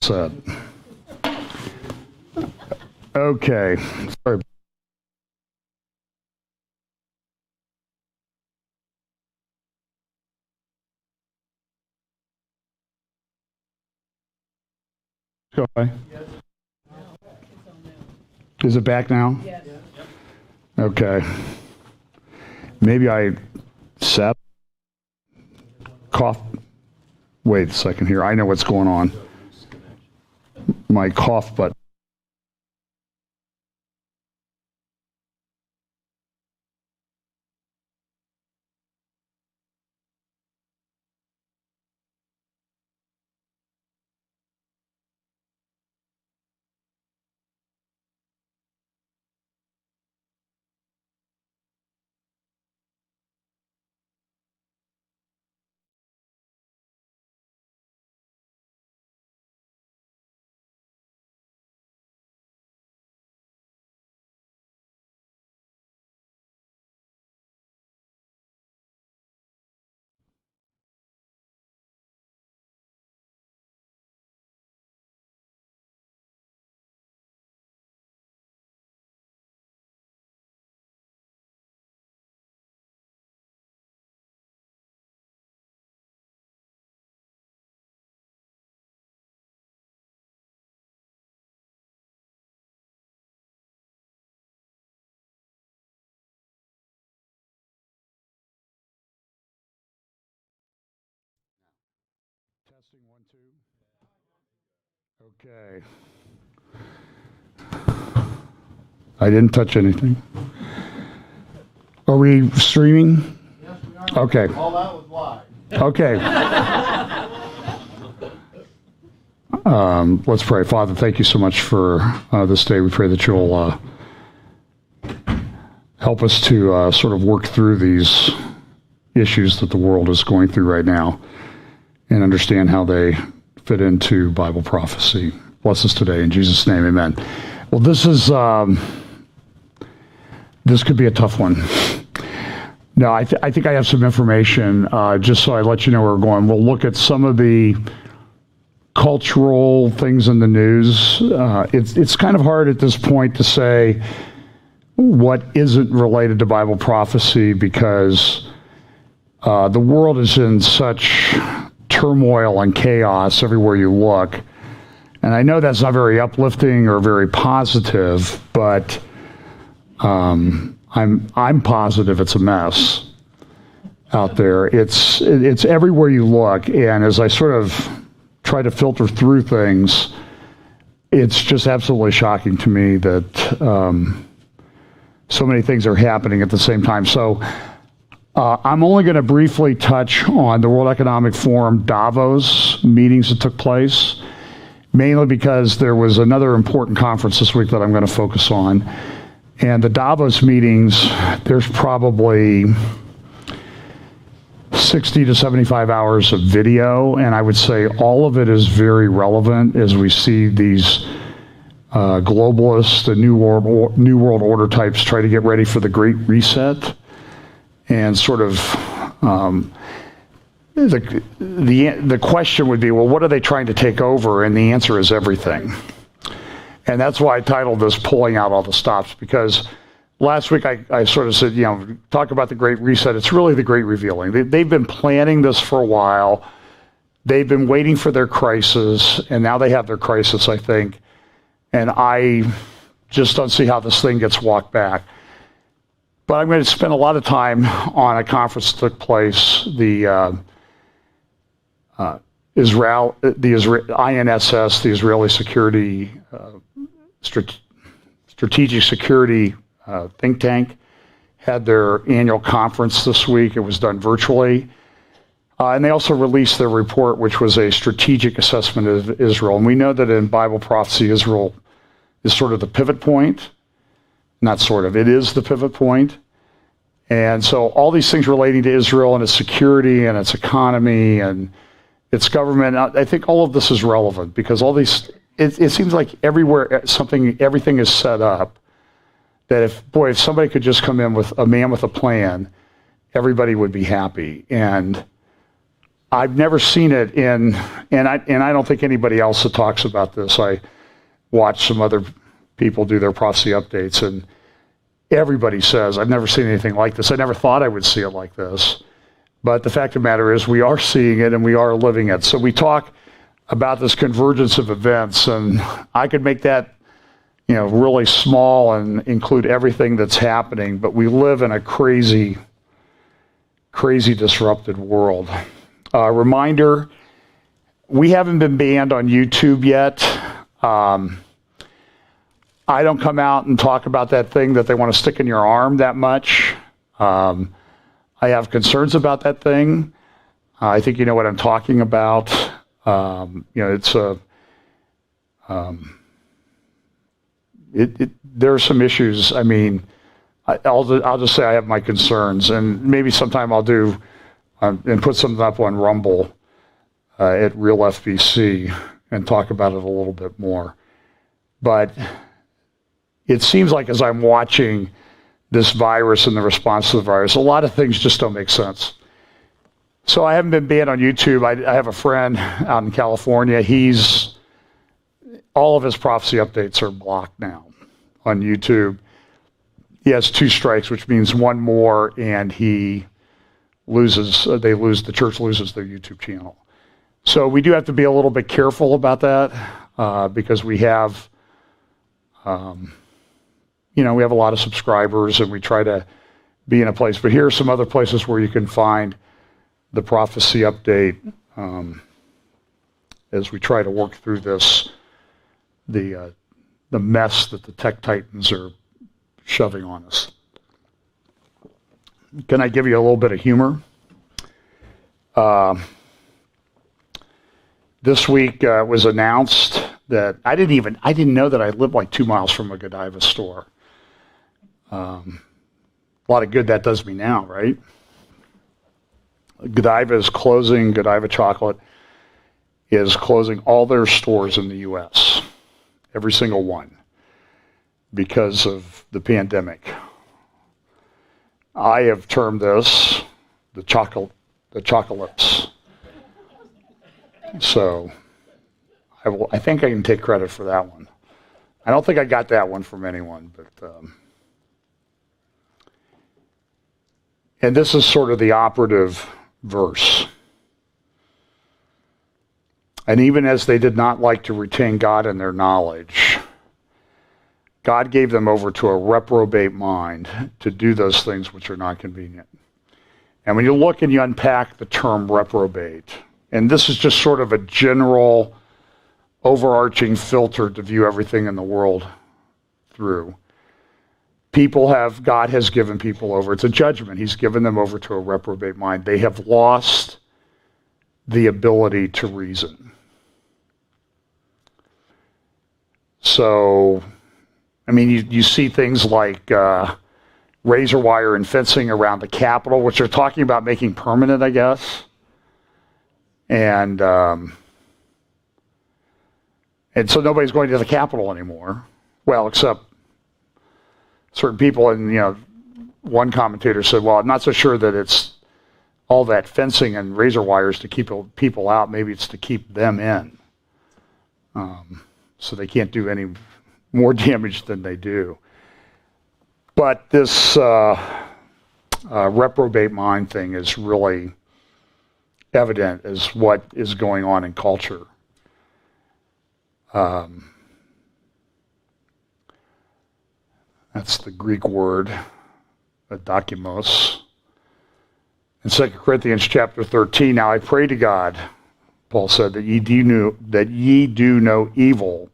set. Okay. Sorry. Go away. Is it back now? Yes. Okay. Maybe I sat, cough. Wait a second here. I know what's going on. My cough button. Testing 1, 2. Okay. I didn't touch anything. Are we streaming? Yes, we are. Okay. All that was live. Okay. Let's pray. Father, thank you so much for this day. We pray that you'll help us to sort of work through these issues that the world is going through right now and understand how they fit into Bible prophecy. Bless us today. In Jesus' name, amen. Well, this could be a tough one. No, I think I have some information, just so I let you know where we're going. We'll look at some of the cultural things in the news. It's kind of hard at this point to say what isn't related to Bible prophecy because the world is in such turmoil and chaos everywhere you look. And I know that's not very uplifting or very positive, but I'm positive it's a mess out there. It's everywhere you look, and as I sort of try to filter through things, it's just absolutely shocking to me that so many things are happening at the same time. So I'm only going to briefly touch on the World Economic Forum Davos meetings that took place, mainly because there was another important conference this week that I'm going to focus on. And the Davos meetings, there's probably 60 to 75 hours of video, and I would say all of it is very relevant as we see these globalists, the New World Order types try to get ready for the Great Reset. And sort of the question would be, well, what are they trying to take over? And the answer is everything. And that's why I titled this Pulling Out All the Stops, because last week I sort of said, talk about the Great Reset. It's really the Great Revealing. They've been planning this for a while. They've been waiting for their crisis, and now they have their crisis, I think. And I just don't see how this thing gets walked back. But I'm going to spend a lot of time on a conference that took place, the INSS, the Israeli Security Strategic Security think tank, had their annual conference this week. It was done virtually. And they also released their report, which was a strategic assessment of Israel. And we know that in Bible prophecy, Israel is sort of the pivot point. Not sort of, it is the pivot point. And so all these things relating to Israel and its security and its economy and its government, I think all of this is relevant because all these, it seems like everywhere everything is set up that if somebody could just come in with a man with a plan, everybody would be happy. And I've never seen it and I don't think anybody else that talks about this. I watch some other people do their prophecy updates, and everybody says, I've never seen anything like this. I never thought I would see it like this. But the fact of the matter is we are seeing it and we are living it. So we talk about this convergence of events, and I could make that really small and include everything that's happening, but we live in a crazy disrupted world. Reminder, we haven't been banned on YouTube yet. I don't come out and talk about that thing that they want to stick in your arm that much. I have concerns about that thing. I think you know what I'm talking about. It's there are some issues. I mean, I'll just say I have my concerns, and maybe sometime I'll do and put something up on Rumble at Real FBC and talk about it a little bit more. But it seems like as I'm watching this virus and the response to the virus, a lot of things just don't make sense. So I haven't been banned on YouTube. I have a friend out in California. All of his prophecy updates are blocked now on YouTube. He has 2 strikes, which means one more, and the church loses their YouTube channel. So we do have to be a little bit careful about that because we have, we have a lot of subscribers, and we try to be in a place. But here are some other places where you can find the prophecy update as we try to work through this, the mess that the tech titans are shoving on us. Can I give you a little bit of humor? This week was announced that I didn't know that I lived like 2 miles from a Godiva store. A lot of good that does me now, right? Godiva is closing. Godiva Chocolate is closing all their stores in the U.S., every single one, because of the pandemic. I have termed this the chocolates. So I think I can take credit for that one. I don't think I got that one from anyone, but and this is sort of the operative verse. And even as they did not like to retain God in their knowledge, God gave them over to a reprobate mind to do those things which are not convenient. And when you look and you unpack the term reprobate, and this is just sort of a general overarching filter to view everything in the world through. God has given people over. It's a judgment. He's given them over to a reprobate mind. They have lost the ability to reason. So, I mean, you see things like razor wire and fencing around the Capitol, which they're talking about making permanent, I guess. And so nobody's going to the Capitol anymore. Well, except certain people, and one commentator said, well, I'm not so sure that it's all that fencing and razor wires to keep people out. Maybe it's to keep them in. So they can't do any more damage than they do. But this reprobate mind thing is really evident as what is going on in culture. That's the Greek word, adokimos. In 2 Corinthians chapter 13, now I pray to God, Paul said, that ye do no evil,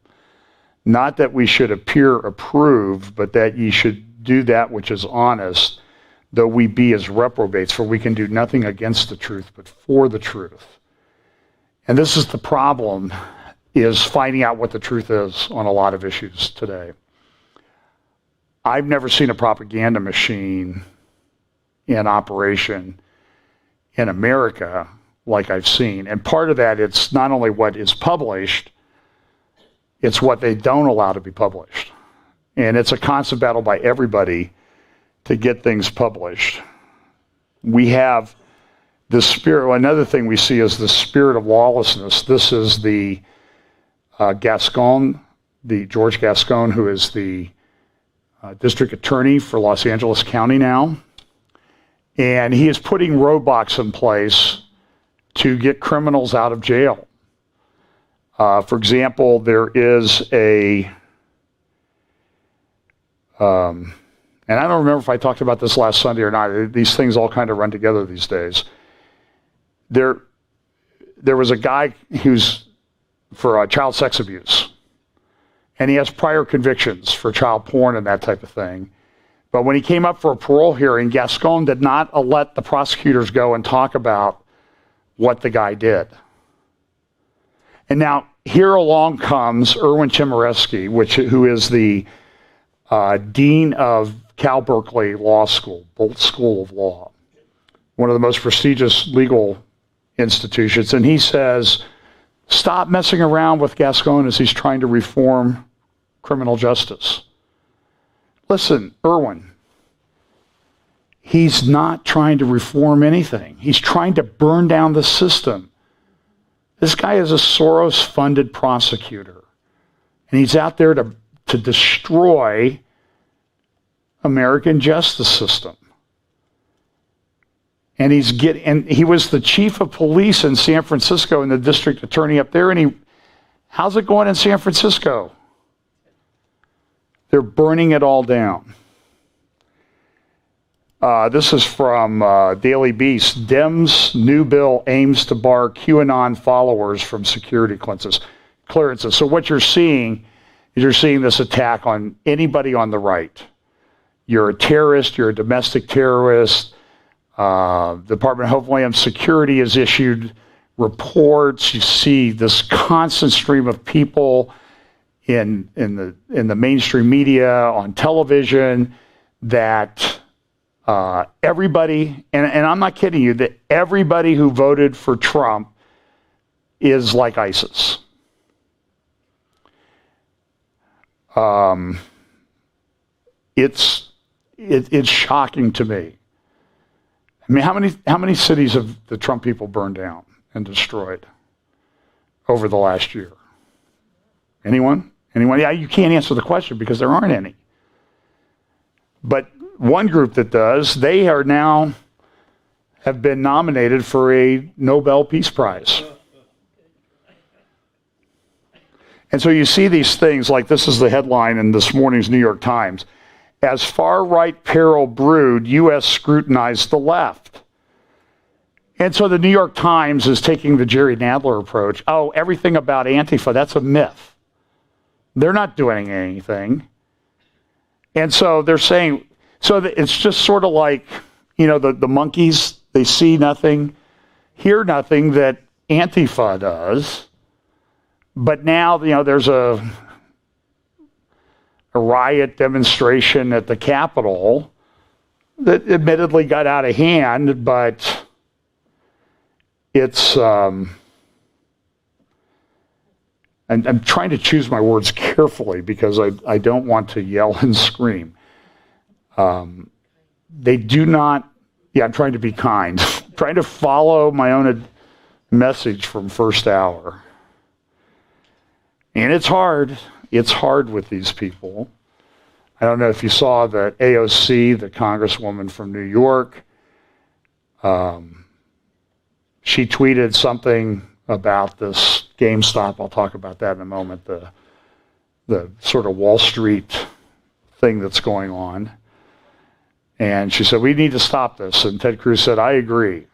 not that we should appear approved, but that ye should do that which is honest, though we be as reprobates, for we can do nothing against the truth, but for the truth. And this is the problem, is finding out what the truth is on a lot of issues today. I've never seen a propaganda machine in operation in America like I've seen. And part of that, it's not only what is published, it's what they don't allow to be published. And it's a constant battle by everybody to get things published. We have the spirit, another thing we see is the spirit of lawlessness. This is the Gascon, the George Gascon, who is the district attorney for Los Angeles County now. And he is putting roadblocks in place to get criminals out of jail. For example, there is and I don't remember if I talked about this last Sunday or not. These things all kind of run together these days. There was a guy who's for child sex abuse, and he has prior convictions for child porn and that type of thing. But when he came up for a parole hearing, Gascon did not let the prosecutors go and talk about what the guy did. And now here along comes Erwin Chemerinsky, who is the dean of Cal Berkeley Law School, Bolt School of Law, one of the most prestigious legal institutions. And he says, stop messing around with Gascon as he's trying to reform criminal justice. Listen, Erwin, he's not trying to reform anything. He's trying to burn down the system. This guy is a Soros-funded prosecutor, and he's out there to destroy American justice system. And he was the chief of police in San Francisco and the district attorney up there. And how's it going in San Francisco? They're burning it all down. This is from Daily Beast. Dems' new bill aims to bar QAnon followers from security clearances. So what you're seeing is this attack on anybody on the right. You're a terrorist, you're a domestic terrorist. The Department of Homeland Security has issued reports. You see this constant stream of people in the mainstream media, on television, that everybody, and I'm not kidding you, that everybody who voted for Trump is like ISIS. It's shocking to me. I mean, how many cities have the Trump people burned down and destroyed over the last year? Anyone? Yeah, you can't answer the question because there aren't any. But one group that does, they are now have been nominated for a Nobel Peace Prize. And so you see these things, like this is the headline in this morning's New York Times. As far-right peril brewed, U.S. scrutinized the left. And so the New York Times is taking the Jerry Nadler approach. Oh, everything about Antifa, that's a myth. They're not doing anything. And so they're saying, so it's just sort of like, the monkeys, they see nothing, hear nothing that Antifa does. But now, there's a riot demonstration at the Capitol that admittedly got out of hand, but it's, and I'm trying to choose my words carefully because I don't want to yell and scream. They do not, I'm trying to be kind, trying to follow my own message from first hour. And it's hard. It's hard with these people. I don't know if you saw that AOC, the congresswoman from New York, she tweeted something about this GameStop. I'll talk about that in a moment, the sort of Wall Street thing that's going on. And she said, we need to stop this. And Ted Cruz said, I agree.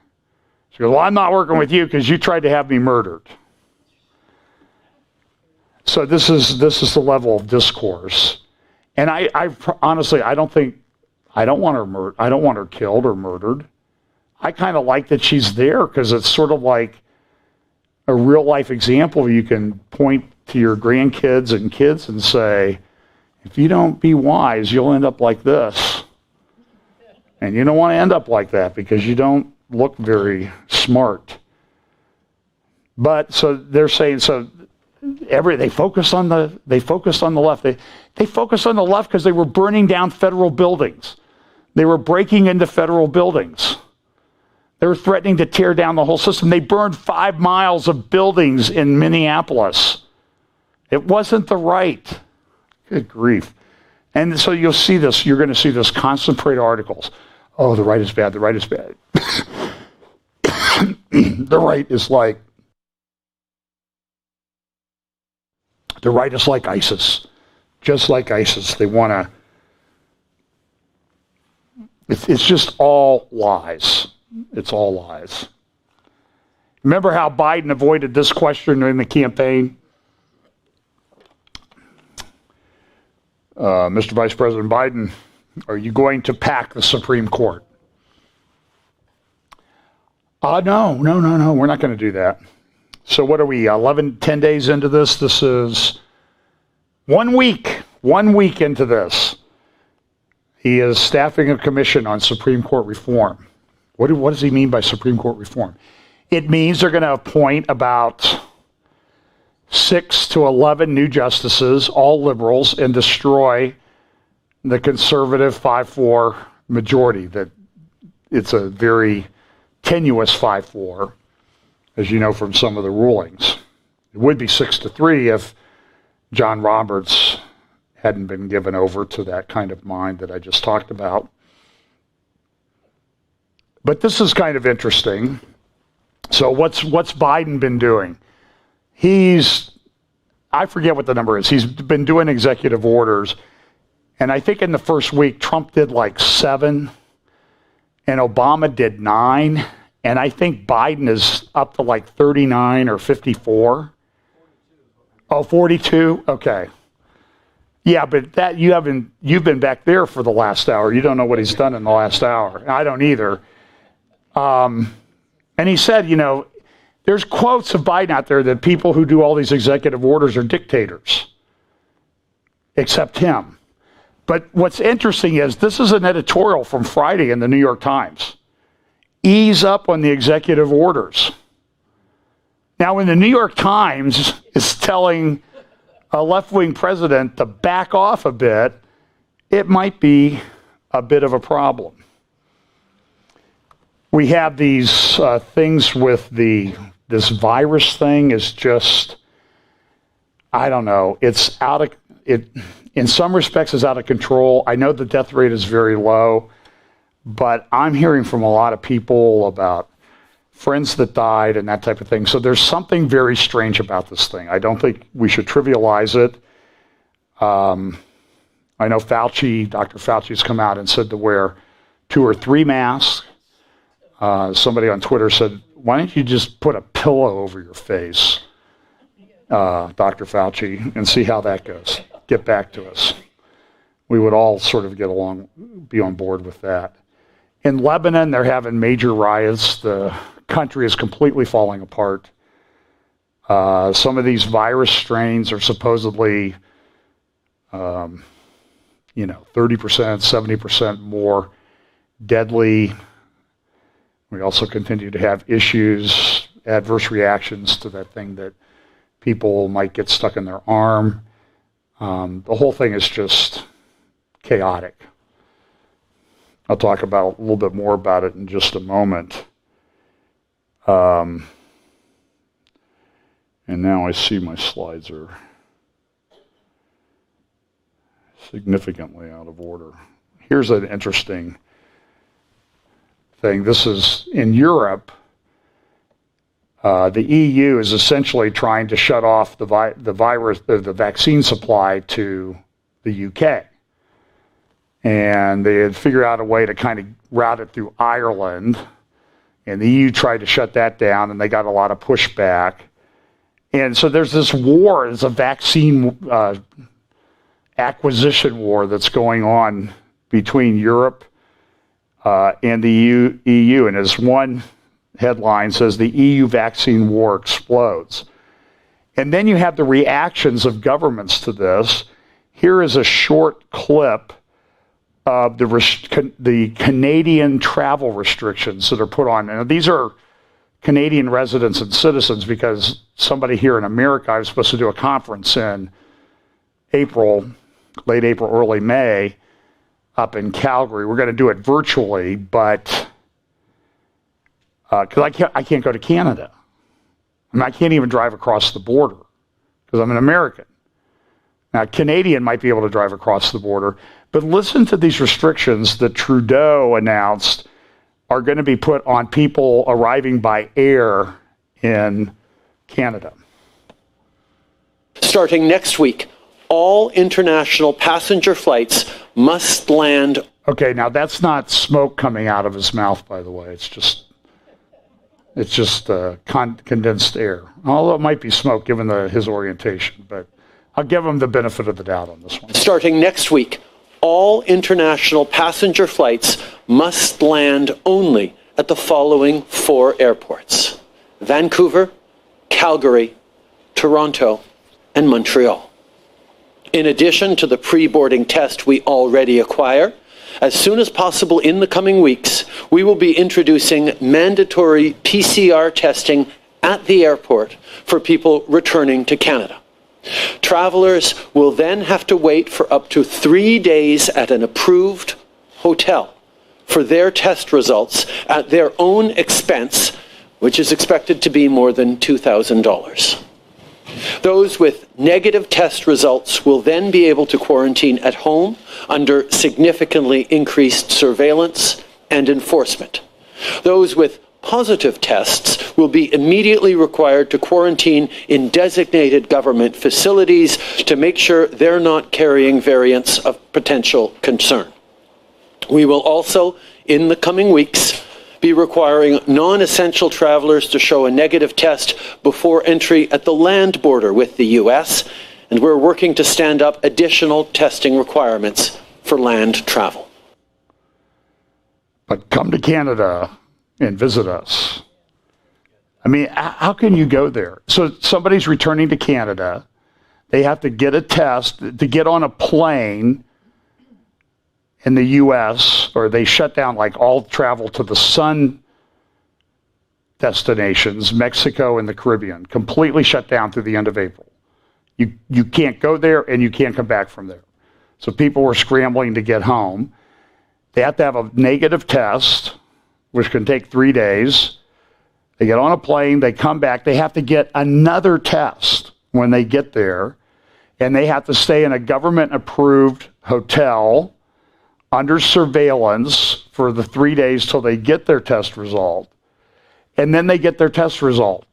She goes, well, I'm not working with you because you tried to have me murdered. So this is the level of discourse, and I honestly I don't want her I don't want her killed or murdered. I kind of like that she's there because it's sort of like a real life example. You can point to your grandkids and kids and say, if you don't be wise, you'll end up like this, and you don't want to end up like that because you don't look very smart. But so they're saying so. They focused on the left. They focused on the left because they were burning down federal buildings. They were breaking into federal buildings. They were threatening to tear down the whole system. They burned 5 miles of buildings in Minneapolis. It wasn't the right. Good grief. And so you'll see this, you're going to see this constant parade of articles. Oh, the right is bad, the right is bad. The right is like ISIS. Just like ISIS. They want to, it's just all lies. It's all lies. Remember how Biden avoided this question during the campaign? Mr. Vice President Biden, are you going to pack the Supreme Court? No, we're not going to do that. So what are we, 10 days into this? This is 1 week into this. He is staffing a commission on Supreme Court reform. What does he mean by Supreme Court reform? It means they're going to appoint about 6 to 11 new justices, all liberals, and destroy the conservative 5-4 majority. That it's a very tenuous 5-4, as you know from some of the rulings. It would be 6-3 if John Roberts hadn't been given over to that kind of mind that I just talked about. But this is kind of interesting. So what's Biden been doing? I forget what the number is. He's been doing executive orders. And I think in the first week, Trump did like 7, and Obama did 9. And I think Biden is up to like 39 or 54. Oh, 42? Okay. Yeah, but that you've been back there for the last hour. You don't know what he's done in the last hour. I don't either. And he said, there's quotes of Biden out there that people who do all these executive orders are dictators, except him. But what's interesting is this is an editorial from Friday in the New York Times. Ease up on the executive orders. Now, when the New York Times is telling a left-wing president to back off a bit, it might be a bit of a problem. We have these things with this virus thing is just, I don't know, in some respects is out of control. I know the death rate is very low, but I'm hearing from a lot of people about friends that died and that type of thing. So there's something very strange about this thing. I don't think we should trivialize it. I know Dr. Fauci's come out and said to wear 2 or 3 masks. Somebody on Twitter said, why don't you just put a pillow over your face, Dr. Fauci, and see how that goes. Get back to us. We would all sort of get along, be on board with that. In Lebanon, they're having major riots. The country is completely falling apart. Some of these virus strains are supposedly, 30%, 70% more deadly. We also continue to have issues, adverse reactions to that thing that people might get stuck in their arm. The whole thing is just chaotic. I'll talk about a little bit more about it in just a moment. And now I see my slides are significantly out of order. Here's an interesting thing. This is in Europe. The EU is essentially trying to shut off the vaccine supply to the UK. And they had figured out a way to kind of route it through Ireland. And the EU tried to shut that down, and they got a lot of pushback. And so there's this war, there's a vaccine acquisition war that's going on between Europe and the EU. And as one headline says, the EU vaccine war explodes. And then you have the reactions of governments to this. Here is a short clip of the Canadian travel restrictions that are put on. And these are Canadian residents and citizens, because somebody here in America, I was supposed to do a conference in April, late April, early May, up in Calgary. We're going to do it virtually, but because I can't go to Canada. I mean, I can't even drive across the border because I'm an American. Now, a Canadian might be able to drive across the border, but listen to these restrictions that Trudeau announced are going to be put on people arriving by air in Canada. Starting next week, all international passenger flights must land. Okay, now that's not smoke coming out of his mouth, by the way. It's just condensed air. Although it might be smoke given his orientation, but I'll give him the benefit of the doubt on this one. Starting next week, all international passenger flights must land only at the following 4 airports: Vancouver, Calgary, Toronto, and Montreal. In addition to the pre-boarding test we already acquire, as soon as possible in the coming weeks, we will be introducing mandatory PCR testing at the airport for people returning to Canada. Travelers will then have to wait for up to 3 days at an approved hotel for their test results at their own expense, which is expected to be more than $2,000. Those with negative test results will then be able to quarantine at home under significantly increased surveillance and enforcement. Those with positive tests will be immediately required to quarantine in designated government facilities to make sure they're not carrying variants of potential concern. We will also, in the coming weeks, be requiring non-essential travelers to show a negative test before entry at the land border with the US, and we're working to stand up additional testing requirements for land travel. But come to Canada and visit us. I mean, how can you go there? So somebody's returning to Canada. They have to get a test to get on a plane in the U.S., or they shut down like all travel to the sun destinations, Mexico and the Caribbean, completely shut down through the end of April. You can't go there and you can't come back from there. So people were scrambling to get home. They have to have a negative test, which can take 3 days. They get on a plane, they come back, they have to get another test when they get there, and they have to stay in a government-approved hotel under surveillance for the 3 days till they get their test result. And then they get their test result.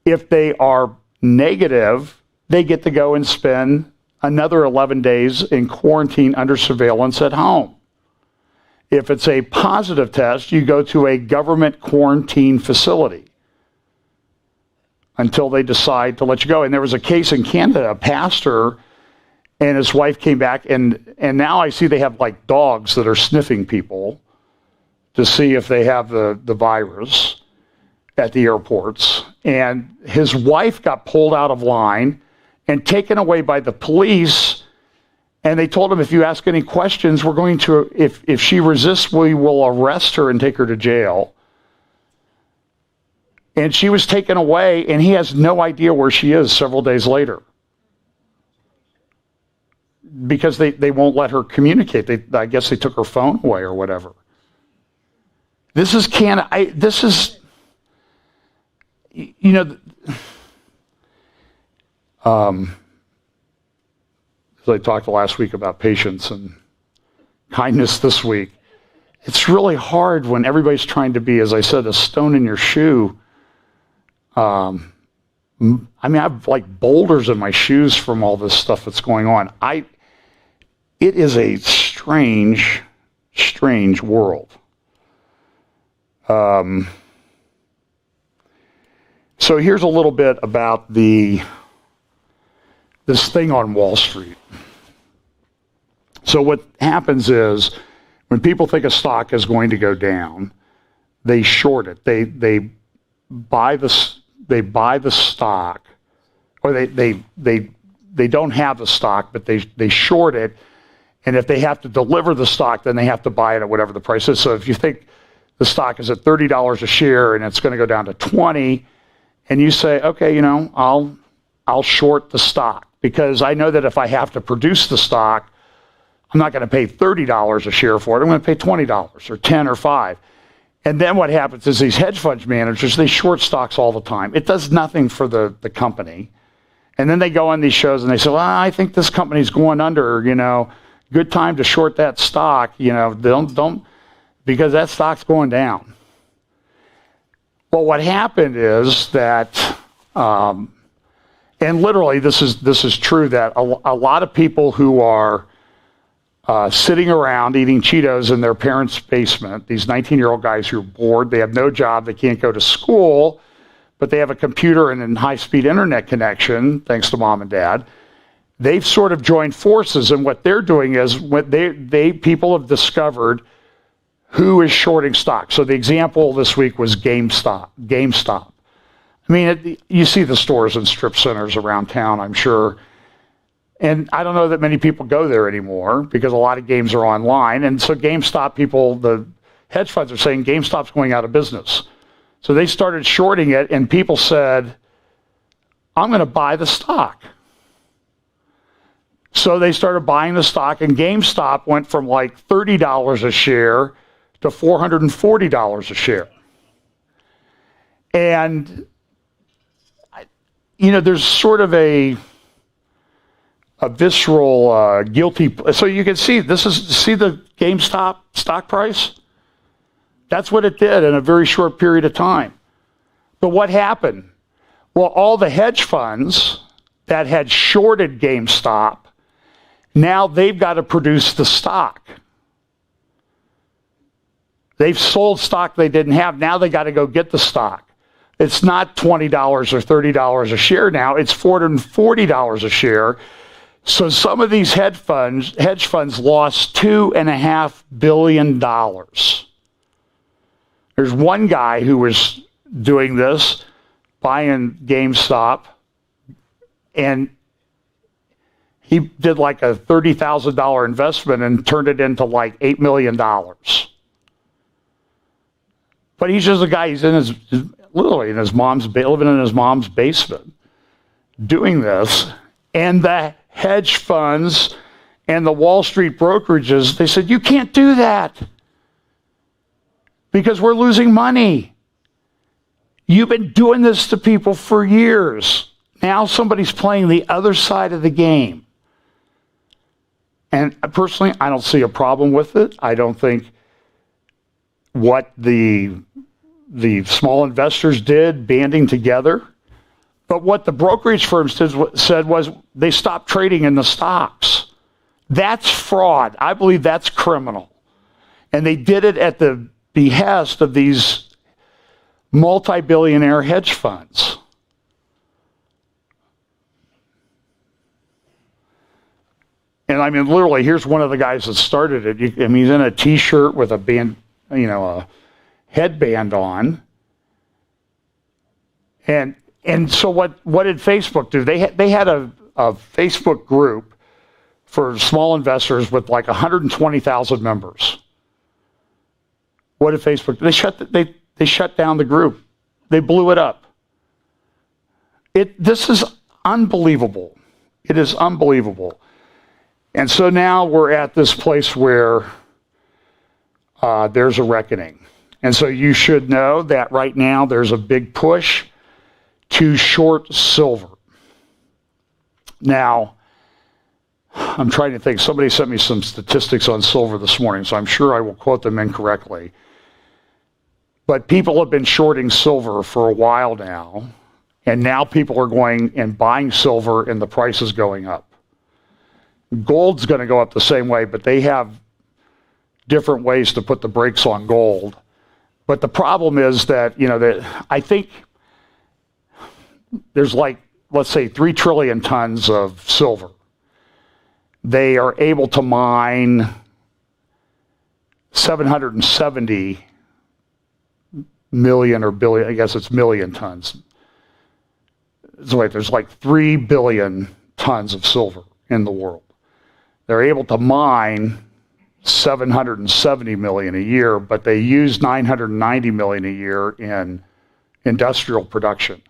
If they are negative, they get to go and spend another 11 days in quarantine under surveillance at home. If it's a positive test, you go to a government quarantine facility until they decide to let you go. And there was a case in Canada, a pastor and his wife came back, and now I see they have like dogs that are sniffing people to see if they have the virus at the airports. And his wife got pulled out of line and taken away by the police. And they told him, if you ask any questions, we're going to, if she resists, we will arrest her and take her to jail. And she was taken away, and he has no idea where she is several days later, because they won't let her communicate. I guess they took her phone away or whatever. This is Canada. This is, you know, as I talked last week about patience and kindness this week, it's really hard when everybody's trying to be, as I said, a stone in your shoe. I mean, I have like boulders in my shoes from all this stuff that's going on. It is a strange, strange world. So here's a little bit about this thing on Wall Street. So what happens is, when people think a stock is going to go down, they short it. They buy the stock, or they don't have the stock, but they short it. And if they have to deliver the stock, then they have to buy it at whatever the price is. So if you think the stock is at $30 a share and it's going to go down to 20, and you say, okay, you know, I'll short the stock, because I know that if I have to produce the stock, I'm not going to pay $30 a share for it. I'm going to pay $20 or $10 or $5. And then what happens is these hedge fund managers, they short stocks all the time. It does nothing for the company. And then they go on these shows and they say, well, I think this company's going under, good time to short that stock, don't, because that stock's going down. Well, what happened is that, and literally this is true, that a lot of people who are sitting around eating Cheetos in their parents' basement, these 19-year-old guys who are bored, they have no job, they can't go to school, but they have a computer and a high-speed internet connection, thanks to mom and dad. They've sort of joined forces, and what they're doing is people have discovered who is shorting stock. So the example this week was GameStop. I mean, you see the stores and strip centers around town, I'm sure. And I don't know that many people go there anymore because a lot of games are online. And so GameStop people, the hedge funds are saying GameStop's going out of business. So they started shorting it, and people said, I'm going to buy the stock. So they started buying the stock, and GameStop went from like $30 a share to $440 a share. And, there's sort of a visceral guilty. So you can see the GameStop stock price. That's what it did in a very short period of time. But what happened? Well, all the hedge funds that had shorted GameStop, now they've got to produce the stock. They've sold stock they didn't have. Now they got to go get the stock. It's not $20 or $30 a share now. It's $440 a share. So some of these hedge funds lost $2.5 billion. There's one guy who was doing this, buying GameStop, and he did like a $30,000 investment and turned it into like $8 million. But he's just a guy, he's literally living in his mom's basement doing this. And the hedge funds and the Wall Street brokerages, they said, you can't do that because we're losing money. You've been doing this to people for years. Now somebody's playing the other side of the game. And personally, I don't see a problem with it. I don't think what the small investors did, banding together, but what the brokerage firms said was they stopped trading in the stocks. That's fraud. I believe that's criminal. And they did it at the behest of these multi-billionaire hedge funds. And I mean, literally, here's one of the guys that started it. He's in a T-shirt with a band, a headband on. And so what did Facebook do? They had a Facebook group for small investors with like 120,000 members. What did Facebook do? They shut down the group. They blew it up. This is unbelievable. It is unbelievable. And so now we're at this place where there's a reckoning. And so you should know that right now there's a big push to short silver. Now, I'm trying to think. Somebody sent me some statistics on silver this morning, so I'm sure I will quote them incorrectly. But people have been shorting silver for a while now, and now people are going and buying silver, and the price is going up. Gold's going to go up the same way, but they have different ways to put the brakes on gold. But the problem is that, I think there's like, let's say, 3 trillion tons of silver. They are able to mine 770 million or billion, I guess it's million tons. So wait, there's like 3 billion tons of silver in the world. They're able to mine 770 million a year, but they use 990 million a year in industrial production.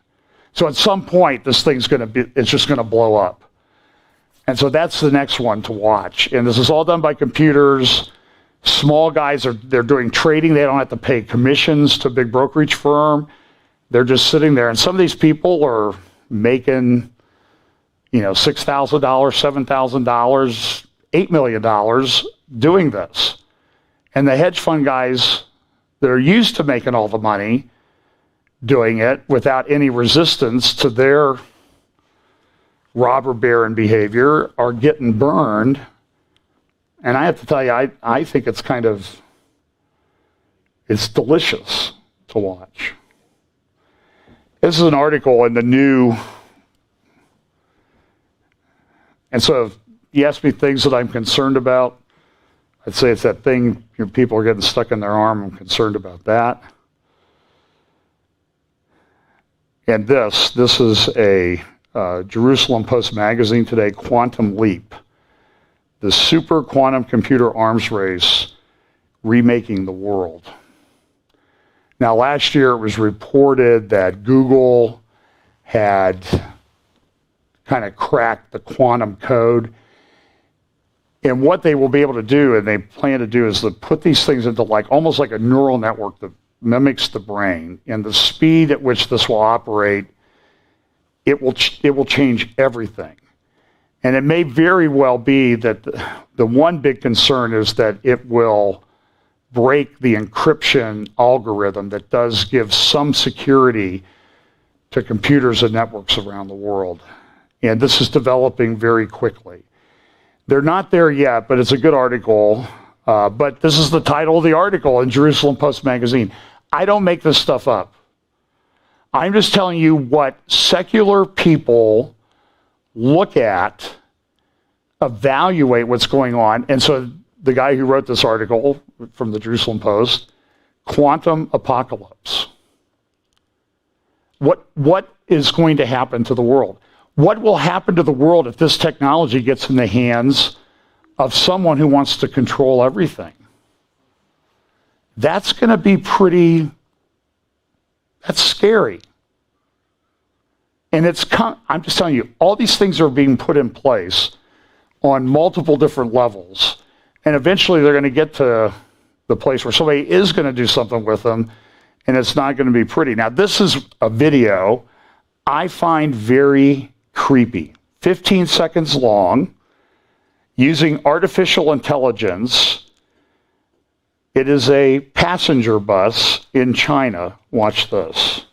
So at some point, this thing's it's just going to blow up. And so that's the next one to watch. And this is all done by computers. Small guys they're doing trading. They don't have to pay commissions to a big brokerage firm. They're just sitting there. And some of these people are making, $6,000, $7,000, $8 million doing this. And the hedge fund guys that are used to making all the money doing it without any resistance to their robber baron behavior are getting burned. And I have to tell you, I think it's it's delicious to watch. This is an article in the New. And so if you ask me things that I'm concerned about, I'd say it's that thing, people are getting stuck in their arm. I'm concerned about that. And this is a Jerusalem Post magazine today, Quantum Leap, the super quantum computer arms race remaking the world. Now, last year it was reported that Google had kind of cracked the quantum code. And what they will be able to do, and they plan to do, is to put these things into almost like a neural network that mimics the brain. And the speed at which this will operate, it will change everything. And it may very well be that the one big concern is that it will break the encryption algorithm that does give some security to computers and networks around the world. And this is developing very quickly. They're not there yet, but it's a good article. But this is the title of the article in Jerusalem Post magazine. I don't make this stuff up. I'm just telling you what secular people look at, evaluate what's going on. And so the guy who wrote this article from the Jerusalem Post, quantum apocalypse. What is going to happen to the world? What will happen to the world if this technology gets in the hands of someone who wants to control everything? That's going to be that's scary. And I'm just telling you, all these things are being put in place on multiple different levels. And eventually they're going to get to the place where somebody is going to do something with them, and it's not going to be pretty. Now, this is a video I find very creepy. 15 seconds long, using artificial intelligence. It is a passenger bus in China. Watch this.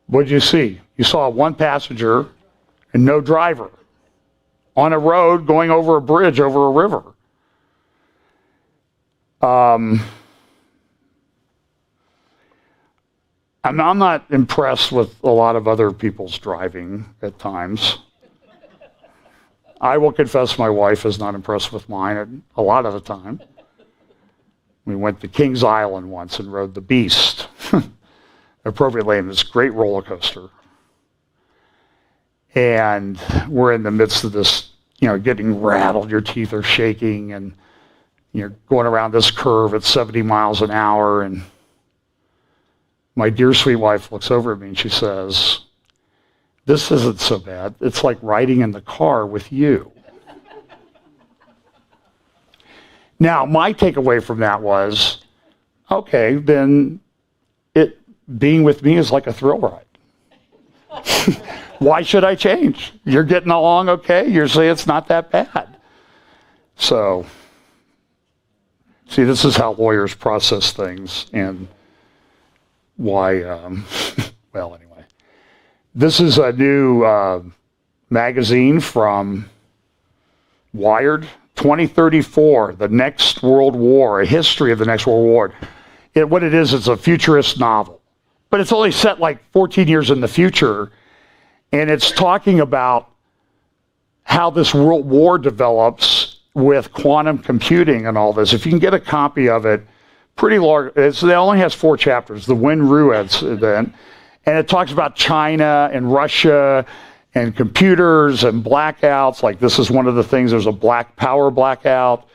What did you see? You saw one passenger and no driver on a road going over a bridge over a river. I'm not impressed with a lot of other people's driving at times. I will confess my wife is not impressed with mine a lot of the time. We went to Kings Island once and rode the Beast. Appropriately, in this great roller coaster. And we're in the midst of this, getting rattled, your teeth are shaking, and you're going around this curve at 70 miles an hour. And my dear sweet wife looks over at me and she says, "This isn't so bad. It's like riding in the car with you." Now, my takeaway from that was, okay, then being with me is like a thrill ride. Why should I change? You're getting along okay. You're saying it's not that bad. So, see, this is how lawyers process things and why, well, anyway. This is a new magazine from Wired, 2034, The Next World War, a history of the next World War. What it is, it's a futurist novel. But it's only set 14 years in the future, and it's talking about how this world war develops with quantum computing and all this. If you can get a copy of it, pretty large. It only has 4 chapters, the Wynne Reuds event, and it talks about China and Russia and computers and blackouts. Like this is one of the things, there's a black power blackout.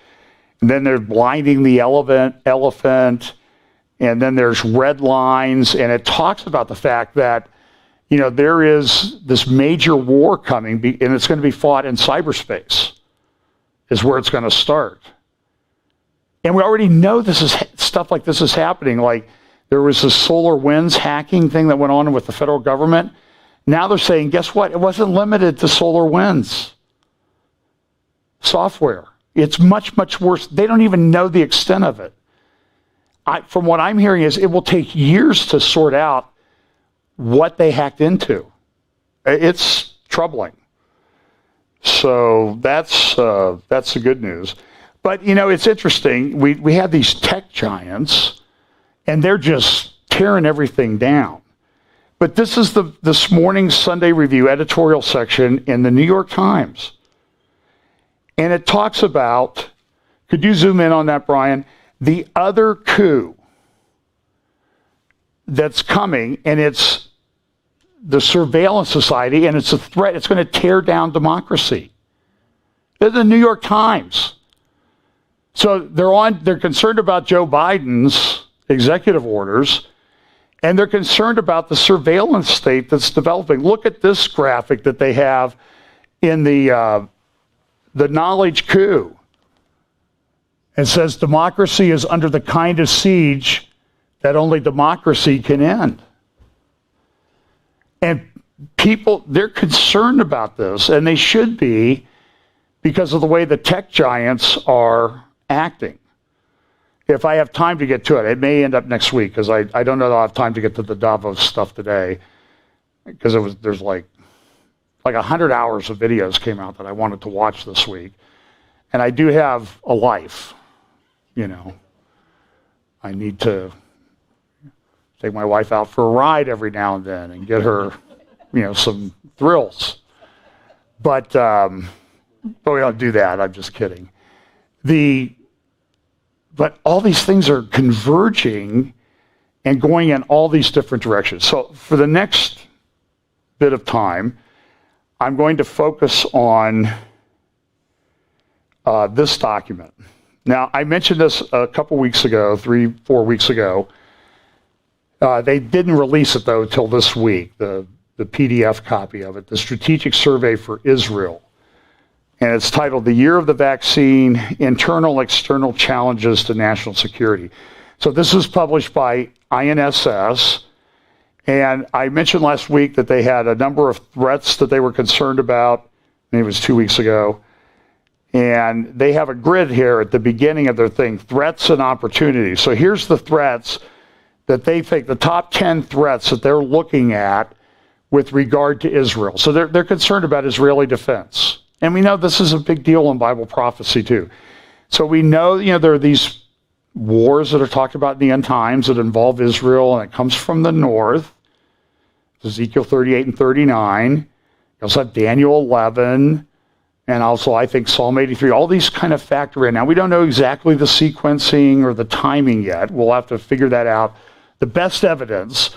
And then they're blinding the elephant. And then there's red lines. And it talks about the fact that, there is this major war coming, and it's going to be fought in cyberspace, is where it's going to start. And we already know stuff like this is happening. Like there was this SolarWinds hacking thing that went on with the federal government. Now they're saying, guess what? It wasn't limited to SolarWinds software. It's much, much worse. They don't even know the extent of it. From what I'm hearing is it will take years to sort out what they hacked into. It's troubling. So that's the good news. But, it's interesting. We have these tech giants, and they're just tearing everything down. But this is this morning's Sunday Review editorial section in the New York Times. And it talks about, could you zoom in on that, Brian? The other coup that's coming, and it's the surveillance society, and it's a threat. It's going to tear down democracy. They're the New York Times. So they're concerned about Joe Biden's executive orders, and they're concerned about the surveillance state that's developing. Look at this graphic that they have in the knowledge coup. It says democracy is under the kind of siege that only democracy can end. And people, they're concerned about this, and they should be, because of the way the tech giants are acting. If I have time to get to it, it may end up next week, because I don't know that I'll have time to get to the Davos stuff today, because there's like 100 hours of videos came out that I wanted to watch this week. And I do have a life, I need to take my wife out for a ride every now and then and get her, some thrills. But we don't do that. I'm just kidding. But all these things are converging and going in all these different directions. So for the next bit of time, I'm going to focus on this document. Now, I mentioned this a couple weeks ago, 3-4 weeks ago. They didn't release it, though, till this week, the PDF copy of it, the Strategic Survey for Israel. And it's titled, The Year of the Vaccine, Internal External Challenges to National Security. So this is published by INSS. And I mentioned last week that they had a number of threats that they were concerned about. Maybe it was 2 weeks ago. And they have a grid here at the beginning of their thing, threats and opportunities. So here's the threats that they think, the top 10 threats that they're looking at with regard to Israel. So they're concerned about Israeli defense. And we know this is a big deal in Bible prophecy too. So we know, there are these wars that are talked about in the end times that involve Israel, and it comes from the north. Ezekiel 38 and 39. You also have Daniel 11. And also, I think, Psalm 83. All these kind of factor in. Now, we don't know exactly the sequencing or the timing yet. We'll have to figure that out. The best evidence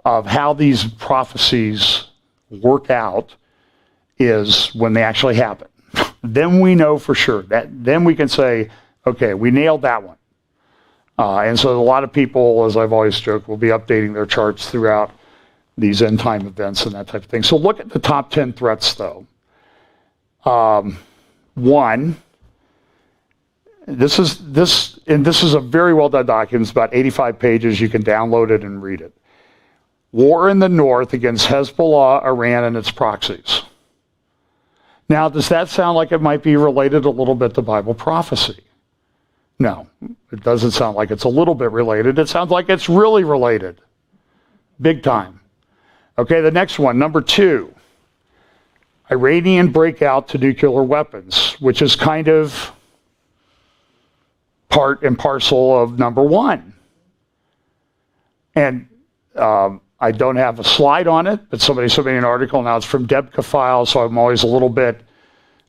of how these prophecies work out is when they actually happen. Then we know for sure. Then we can say, okay, we nailed that one. And so a lot of people, as I've always joked, will be updating their charts throughout these end time events and that type of thing. So look at the top 10 threats, though. One, this is a very well done document. It's about 85 pages. You can download it and read it. War in the north against Hezbollah, Iran, and its proxies. Now, does that sound like it might be related a little bit to Bible prophecy? No, it doesn't sound like it's a little bit related. It sounds like it's really related. Big time. Okay, the next one, number 2. Iranian breakout to nuclear weapons, which is kind of part and parcel of number 1. And I don't have a slide on it, but somebody sent me an article. Now it's from Debka Files, so I'm always a little bit,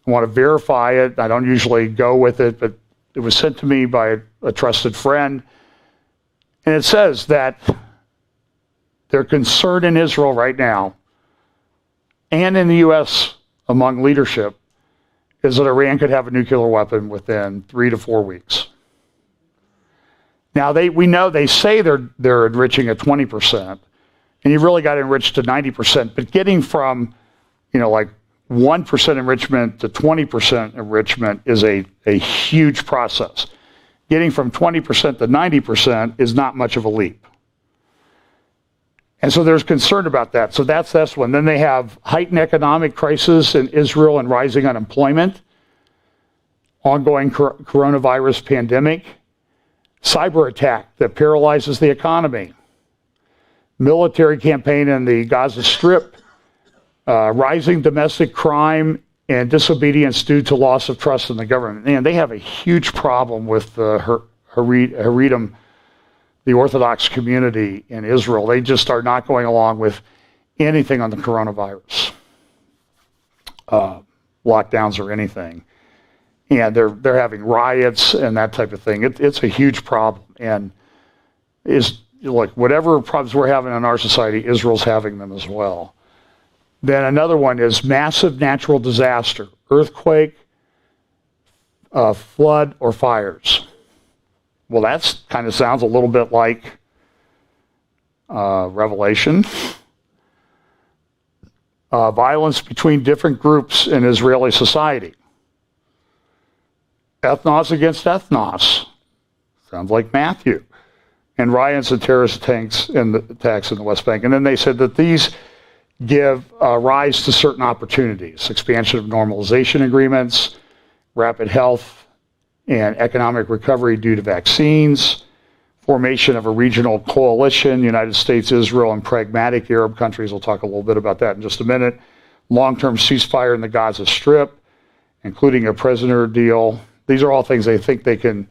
I want to verify it. I don't usually go with it, but it was sent to me by a trusted friend. And it says that they're concerned in Israel right now and in the U.S. among leadership is that Iran could have a nuclear weapon within 3 to 4 weeks. Now, we know they say they're enriching at 20%, and you've really got to enrich to 90%, but getting from, like 1% enrichment to 20% enrichment is a huge process. Getting from 20% to 90% is not much of a leap. And so there's concern about that. So that's this one. Then they have heightened economic crisis in Israel and rising unemployment, ongoing coronavirus pandemic, cyber attack that paralyzes the economy, military campaign in the Gaza Strip, rising domestic crime and disobedience due to loss of trust in the government. And they have a huge problem with the Haredim, the Orthodox community in Israel. They just are not going along with anything on the coronavirus, lockdowns or anything. And they're having riots and that type of thing. It's a huge problem. And whatever problems we're having in our society, Israel's having them as well. Then another one is massive natural disaster, earthquake, flood, or fires. Well, that kind of sounds a little bit like Revelation. Violence between different groups in Israeli society. Ethnos against ethnos. Sounds like Matthew. And riots and terrorist attacks in the West Bank. And then they said that these give rise to certain opportunities. Expansion of normalization agreements, rapid health and economic recovery due to vaccines, formation of a regional coalition, United States, Israel, and pragmatic Arab countries. We'll talk a little bit about that in just a minute. Long-term ceasefire in the Gaza Strip, including a prisoner deal. These are all things they think they can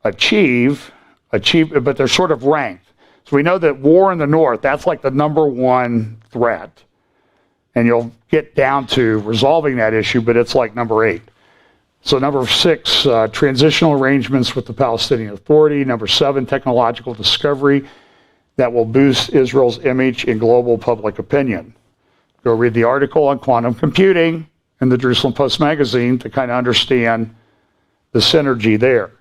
achieve, but they're sort of ranked. So we know that war in the north, that's like the number one threat. And you'll get down to resolving that issue, but it's like number 8. So number 6, transitional arrangements with the Palestinian Authority. Number 7, technological discovery that will boost Israel's image in global public opinion. Go read the article on quantum computing in the Jerusalem Post magazine to kind of understand the synergy there.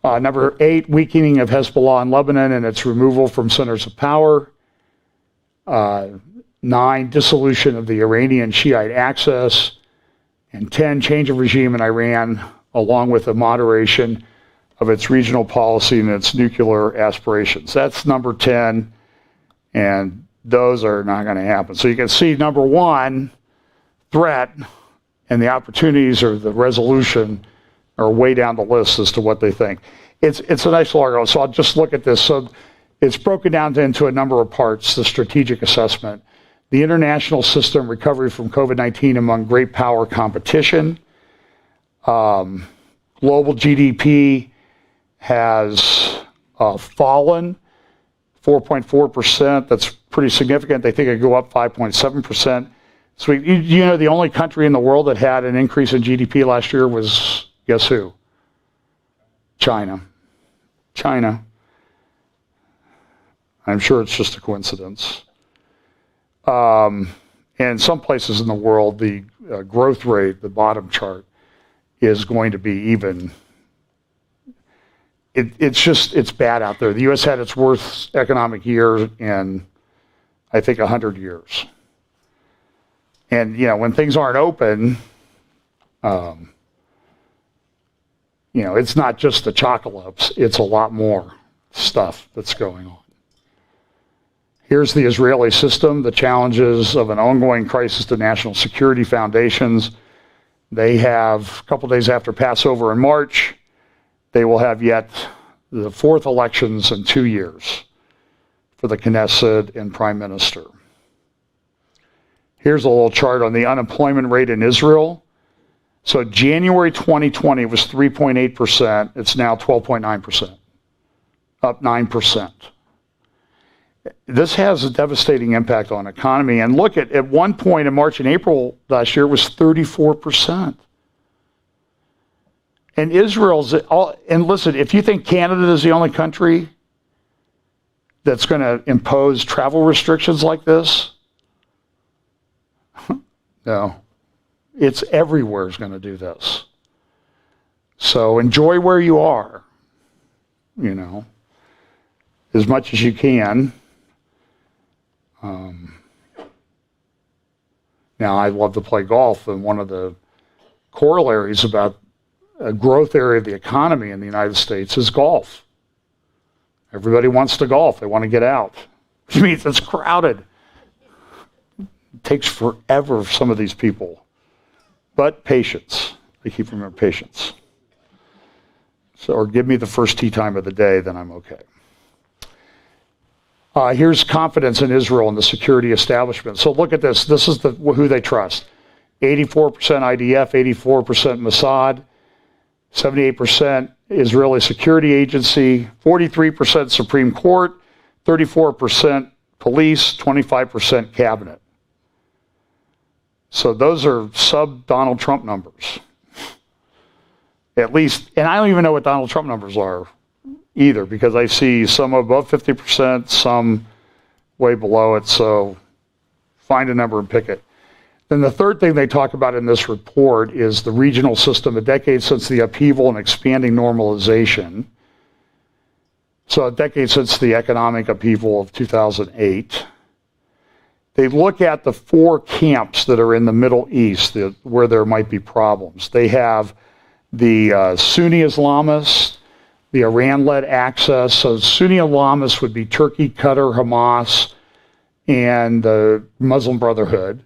Number 8, weakening of Hezbollah in Lebanon and its removal from centers of power. 9, dissolution of the Iranian Shiite axis. And 10, change of regime in Iran, along with the moderation of its regional policy and its nuclear aspirations. That's number 10, and those are not going to happen. So you can see number 1, threat, and the opportunities or the resolution are way down the list as to what they think. It's a nice little article, so I'll just look at this. So it's broken down into a number of parts, the strategic assessment, the international system recovery from COVID-19 among great power competition. Global GDP has fallen 4.4%. That's pretty significant. They think it could go up 5.7%. So the only country in the world that had an increase in GDP last year was, guess who? China. I'm sure it's just a coincidence. And some places in the world, the growth rate, the bottom chart, is going to be even. It's bad out there. The U.S. had its worst economic year in, I think, 100 years. And, when things aren't open, it's not just the chocolates, it's a lot more stuff that's going on. Here's the Israeli system, the challenges of an ongoing crisis to national security foundations. They have, a couple days after Passover in March, they will have yet the 4th elections in 2 years for the Knesset and Prime Minister. Here's a little chart on the unemployment rate in Israel. So January 2020 was 3.8%. It's now 12.9%, up 9%. This has a devastating impact on economy. And look, at one point in March and April last year, it was 34%. And and listen, if you think Canada is the only country that's going to impose travel restrictions like this, No. It's everywhere is going to do this. So enjoy where you are, as much as you can. Now, I love to play golf, and one of the corollaries about a growth area of the economy in the United States is golf. Everybody wants to golf. They want to get out, which means it's crowded. It takes forever for some of these people. But patience. I keep remembering patience. So, or give me the first tee time of the day, then I'm okay. Here's confidence in Israel and the security establishment. So look at this. This is who they trust. 84% IDF, 84% Mossad, 78% Israeli Security Agency, 43% Supreme Court, 34% police, 25% cabinet. So those are sub-Donald Trump numbers. At least, and I don't even know what Donald Trump numbers are either, because I see some above 50%, some way below it, so find a number and pick it. Then the third thing they talk about in this report is the regional system, a decade since the upheaval and expanding normalization. So a decade since the economic upheaval of 2008. They look at the 4 camps that are in the Middle East where there might be problems. They have the Sunni Islamists, the Iran-led axis. So Sunni Islamists would be Turkey, Qatar, Hamas, and the Muslim Brotherhood.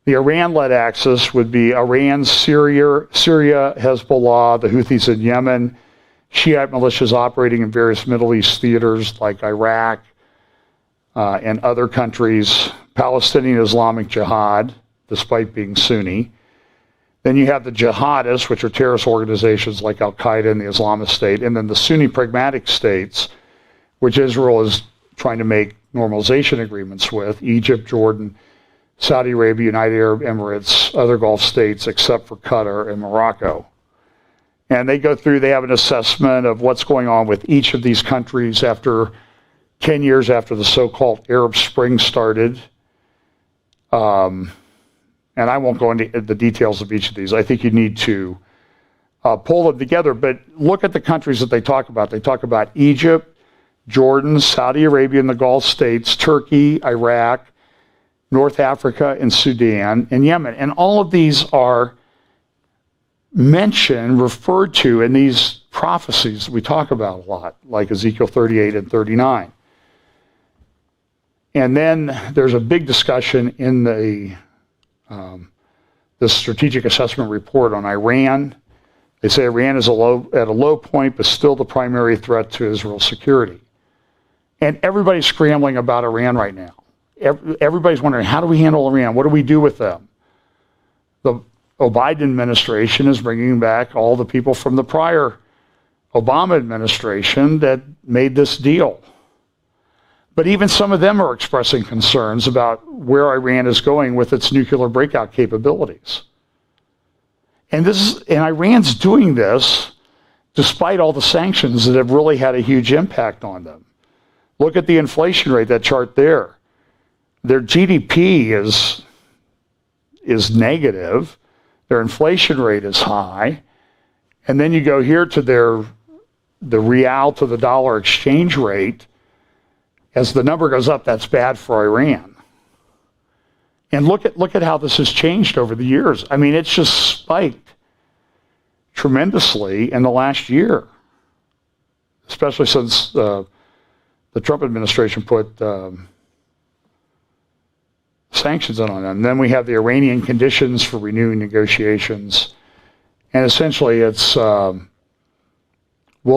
The Iran-led axis would be Iran, Syria, Hezbollah, the Houthis in Yemen, Shiite militias operating in various Middle East theaters like Iraq and other countries, Palestinian Islamic Jihad, despite being Sunni. Then you have the jihadists, which are terrorist organizations like Al-Qaeda and the Islamist State, and then the Sunni pragmatic states, which Israel is trying to make normalization agreements with, Egypt, Jordan, Saudi Arabia, United Arab Emirates, other Gulf states, except for Qatar and Morocco. And they go through, they have an assessment of what's going on with each of these countries after 10 years after the so-called Arab Spring started. And I won't go into the details of each of these. I think you need to pull them together. But look at the countries that they talk about. They talk about Egypt, Jordan, Saudi Arabia and the Gulf states, Turkey, Iraq, North Africa and Sudan, and Yemen. And all of these are mentioned, referred to in these prophecies we talk about a lot, like Ezekiel 38 and 39. And then there's a big discussion in the strategic assessment report on Iran. They say Iran is at a low point, but still the primary threat to Israel's security. And everybody's scrambling about Iran right now. Everybody's wondering, how do we handle Iran? What do we do with them? The Biden administration is bringing back all the people from the prior Obama administration that made this deal. But even some of them are expressing concerns about where Iran is going with its nuclear breakout capabilities. And Iran's doing this despite all the sanctions that have really had a huge impact on them. Look at the inflation rate, that chart there. Their GDP is negative. Their inflation rate is high. And then you go here to the real to the dollar exchange rate. As the number goes up, that's bad for Iran. And look at how this has changed over the years. I mean, it's just spiked tremendously in the last year, especially since the Trump administration put sanctions on them. And then we have the Iranian conditions for renewing negotiations. And essentially it's, we'll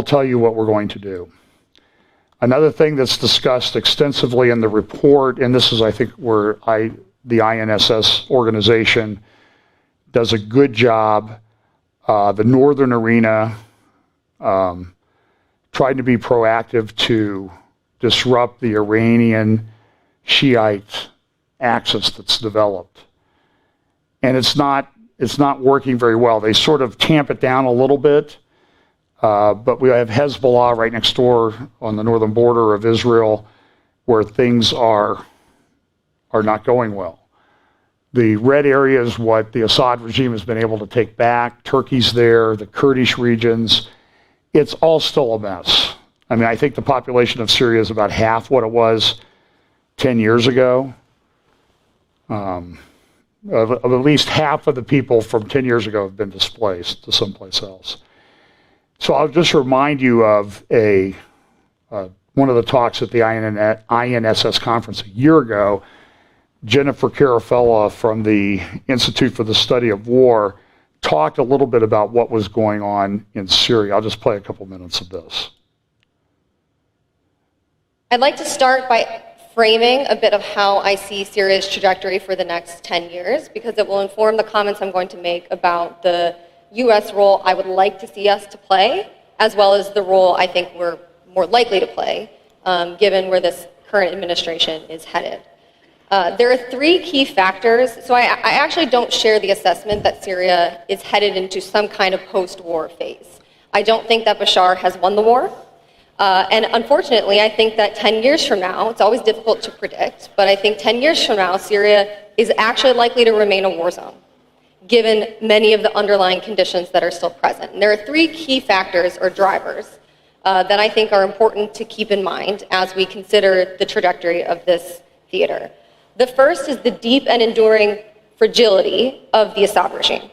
tell you what we're going to do. Another thing that's discussed extensively in the report, and this is, I think, where the INSS organization does a good job. The Northern Arena tried to be proactive to disrupt the Iranian Shiite axis that's developed. And it's not working very well. They sort of tamp it down a little bit. But we have Hezbollah right next door on the northern border of Israel, where things are not going well. The red area is what the Assad regime has been able to take back. Turkey's there, the Kurdish regions. It's all still a mess. I mean, I think the population of Syria is about half what it was 10 years ago. Of at least half of the people from 10 years ago have been displaced to someplace else. So I'll just remind you of one of the talks at the INSS conference a year ago. Jennifer Carafella from the Institute for the Study of War talked a little bit about what was going on in Syria. I'll just play a couple minutes of this. I'd like to start by framing a bit of how I see Syria's trajectory for the next 10 years, because it will inform the comments I'm going to make about the U.S. role I would like to see us to play, as well as the role I think we're more likely to play, given where this current administration is headed. There are three key factors. So I actually don't share the assessment that Syria is headed into some kind of post-war phase. I don't think that Bashar has won the war. And unfortunately, I think that 10 years from now, it's always difficult to predict, but I think 10 years from now, Syria is actually likely to remain a war zone, given many of the underlying conditions that are still present. And there are three key factors or drivers that I think are important to keep in mind as we consider the trajectory of this theater. The first is the deep and enduring fragility of the Assad regime.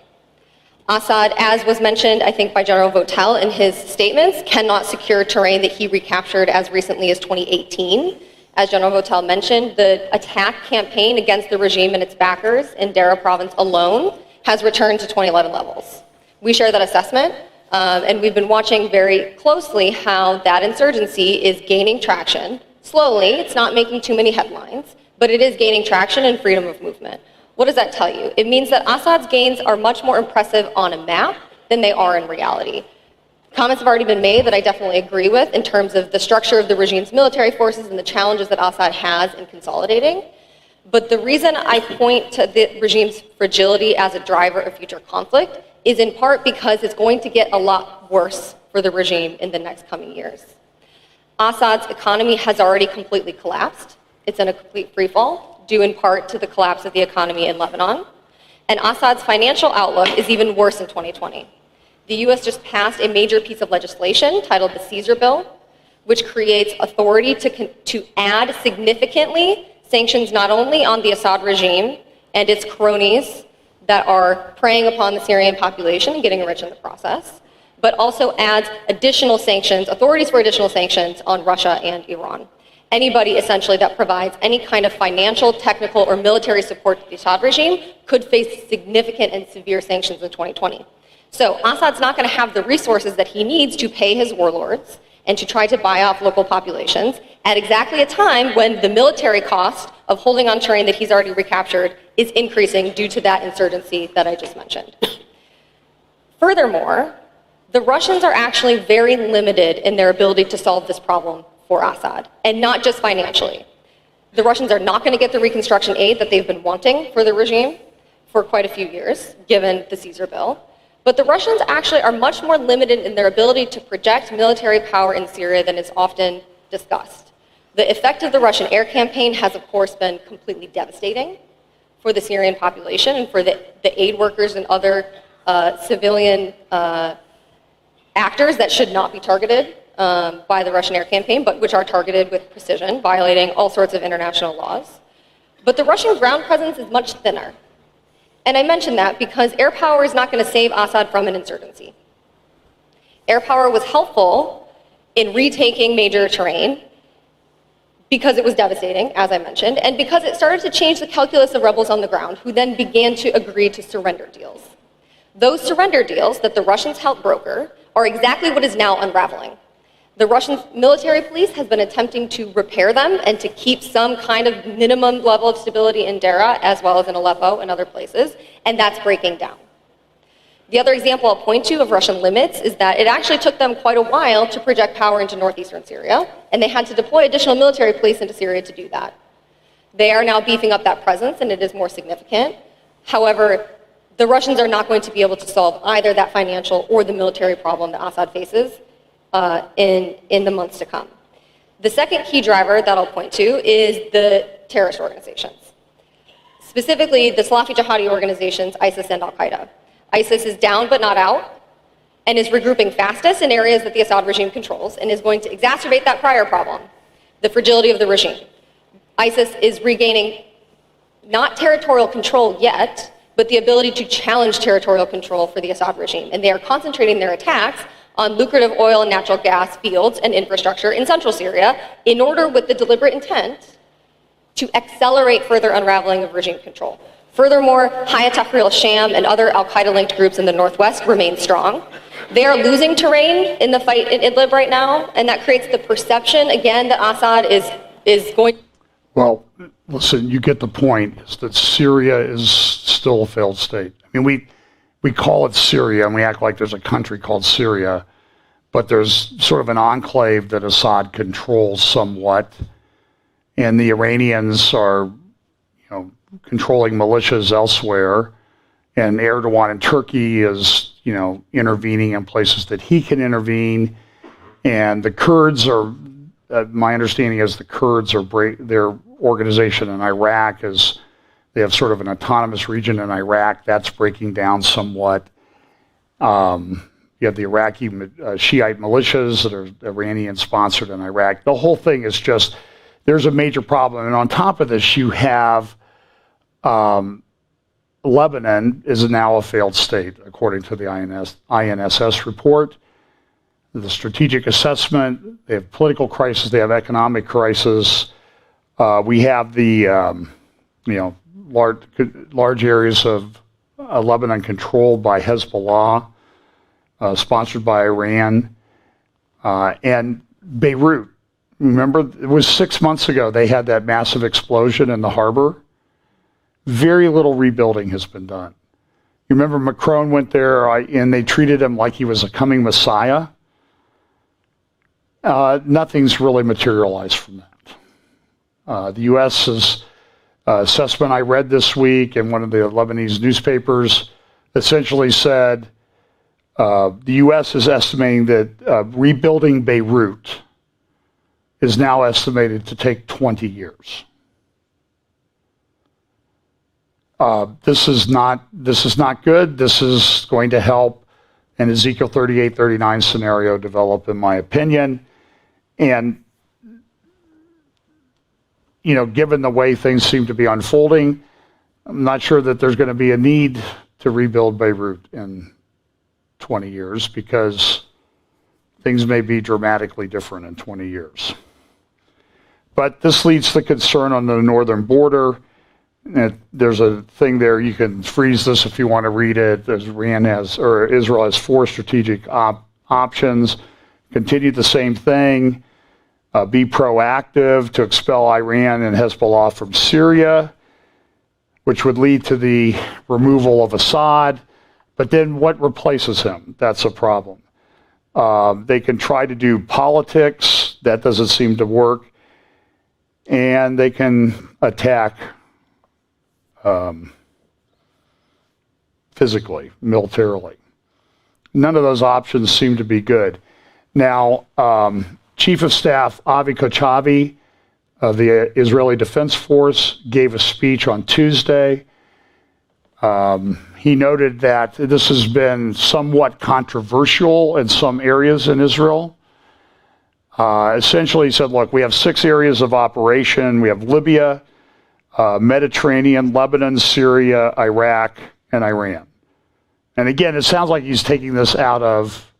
Assad, as was mentioned, I think, by General Votel in his statements, cannot secure terrain that he recaptured as recently as 2018. As General Votel mentioned, the attack campaign against the regime and its backers in Daraa province alone has returned to 2011 levels. We share that assessment, and we've been watching very closely how that insurgency is gaining traction. Slowly, it's not making too many headlines, but it is gaining traction and freedom of movement. What does that tell you? It means that Assad's gains are much more impressive on a map than they are in reality. Comments have already been made that I definitely agree with in terms of the structure of the regime's military forces and the challenges that Assad has in consolidating. But the reason I point to the regime's fragility as a driver of future conflict is in part because it's going to get a lot worse for the regime in the next coming years. Assad's economy has already completely collapsed. It's in a complete freefall, due in part to the collapse of the economy in Lebanon. And Assad's financial outlook is even worse in 2020. The US just passed a major piece of legislation titled the Caesar Bill, which creates authority to add significantly sanctions not only on the Assad regime and its cronies that are preying upon the Syrian population and getting rich in the process, but also adds additional sanctions, authorities for additional sanctions on Russia and Iran. Anybody essentially that provides any kind of financial, technical, or military support to the Assad regime could face significant and severe sanctions in 2020. So Assad's not going to have the resources that he needs to pay his warlords and to try to buy off local populations at exactly a time when the military cost of holding on terrain that he's already recaptured is increasing due to that insurgency that I just mentioned. Furthermore, the Russians are actually very limited in their ability to solve this problem for Assad, and not just financially. The Russians are not going to get the reconstruction aid that they've been wanting for the regime for quite a few years, given the Caesar Bill. But the Russians actually are much more limited in their ability to project military power in Syria than is often discussed. The effect of the Russian air campaign has, of course, been completely devastating for the Syrian population and for the aid workers and other civilian actors that should not be targeted by the Russian air campaign, but which are targeted with precision, violating all sorts of international laws. But the Russian ground presence is much thinner. And I mention that because air power is not going to save Assad from an insurgency. Air power was helpful in retaking major terrain because it was devastating, as I mentioned, and because it started to change the calculus of rebels on the ground, who then began to agree to surrender deals. Those surrender deals that the Russians helped broker are exactly what is now unraveling. The Russian military police has been attempting to repair them and to keep some kind of minimum level of stability in Daraa, as well as in Aleppo and other places, and that's breaking down. The other example I'll point to of Russian limits is that it actually took them quite a while to project power into northeastern Syria, and they had to deploy additional military police into Syria to do that. They are now beefing up that presence, and it is more significant. However, the Russians are not going to be able to solve either that financial or the military problem that Assad faces in the months to come. The second key driver that I'll point to is the terrorist organizations. specifically the Salafi jihadi organizations, ISIS and Al-Qaeda. ISIS is down but not out, and is regrouping fastest in areas that the Assad regime controls, and is going to exacerbate that prior problem, the fragility of the regime. ISIS is regaining not territorial control yet, but the ability to challenge territorial control for the Assad regime, and they are concentrating their attacks on lucrative oil and natural gas fields and infrastructure in central Syria in order, with the deliberate intent, to accelerate further unraveling of regime control. Furthermore, Hayat Tahrir al-Sham and other al-Qaeda-linked groups in the northwest remain strong. They are losing terrain in the fight in Idlib right now, and that creates the perception, again, that Assad is going... Well, listen, you get the point, is that Syria is still a failed state. I mean, we call it Syria, and we act like there's a country called Syria, but there's sort of an enclave that Assad controls somewhat, and the Iranians are, controlling militias elsewhere, and Erdogan in Turkey is, intervening in places that he can intervene, and the Kurds are, my understanding is the Kurds are, their organization in Iraq is, they have sort of an autonomous region in Iraq, that's breaking down somewhat. You have the Iraqi Shiite militias that are Iranian-sponsored in Iraq. The whole thing is just, there's a major problem, and on top of this, you have Lebanon is now a failed state, according to the INSS report. The strategic assessment, they have political crisis, they have economic crisis. We have the, large areas of Lebanon controlled by Hezbollah, sponsored by Iran, and Beirut. Remember, it was 6 months ago they had that massive explosion in the harbor. Very little rebuilding has been done. You remember Macron went there and they treated him like he was a coming messiah. Nothing's really materialized from that. The U.S.'s assessment I read this week in one of the Lebanese newspapers essentially said the U.S. is estimating that rebuilding Beirut is now estimated to take 20 years. This is not good. This is going to help an Ezekiel 38-39 scenario develop, in my opinion. And, given the way things seem to be unfolding, I'm not sure that there's going to be a need to rebuild Beirut in 20 years, because things may be dramatically different in 20 years. But this leads to concern on the northern border. There's a thing there, you can freeze this if you want to read it. Israel has 4 strategic options. Continue the same thing. Be proactive to expel Iran and Hezbollah from Syria, which would lead to the removal of Assad. But then what replaces him? That's a problem. They can try to do politics. That doesn't seem to work. And they can attack physically, militarily. None of those options seem to be good. Now, Chief of Staff Avi Kochavi of the Israeli Defense Force gave a speech on Tuesday. He noted that this has been somewhat controversial in some areas in Israel. Essentially, he said, look, we have 6 areas of operation. We have Libya, Mediterranean, Lebanon, Syria, Iraq, and Iran. And again, it sounds like he's taking this out of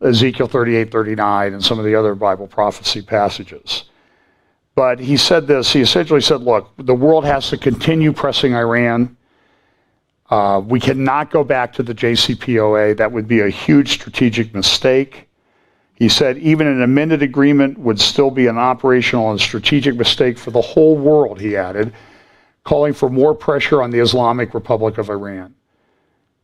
Ezekiel 38-39 and some of the other Bible prophecy passages. But he said this, he essentially said, look, the world has to continue pressing Iran. We cannot go back to the JCPOA. That would be a huge strategic mistake. He said even an amended agreement would still be an operational and strategic mistake for the whole world, he added, calling for more pressure on the Islamic Republic of Iran.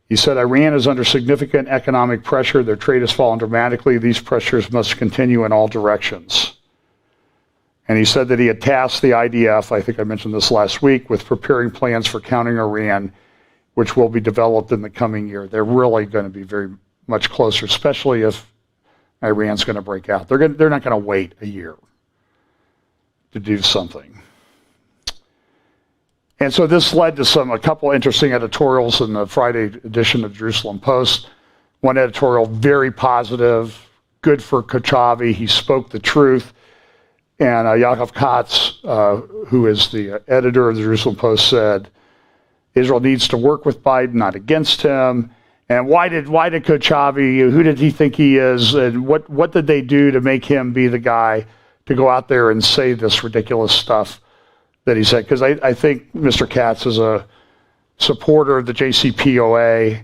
He said Iran is under significant economic pressure. Their trade has fallen dramatically. These pressures must continue in all directions. And he said that he had tasked the IDF, I think I mentioned this last week, with preparing plans for countering Iran, which will be developed in the coming year. They're really going to be very much closer, especially if Iran's going to break out. They're not going to wait a year to do something. And so this led to a couple interesting editorials in the Friday edition of Jerusalem Post. One editorial, very positive, good for Kochavi. He spoke the truth. And Yaakov Katz, who is the editor of the Jerusalem Post, said, Israel needs to work with Biden, not against him. And why did Kochavi, who did he think he is, and what did they do to make him be the guy to go out there and say this ridiculous stuff that he said? Because I think Mr. Katz is a supporter of the JCPOA.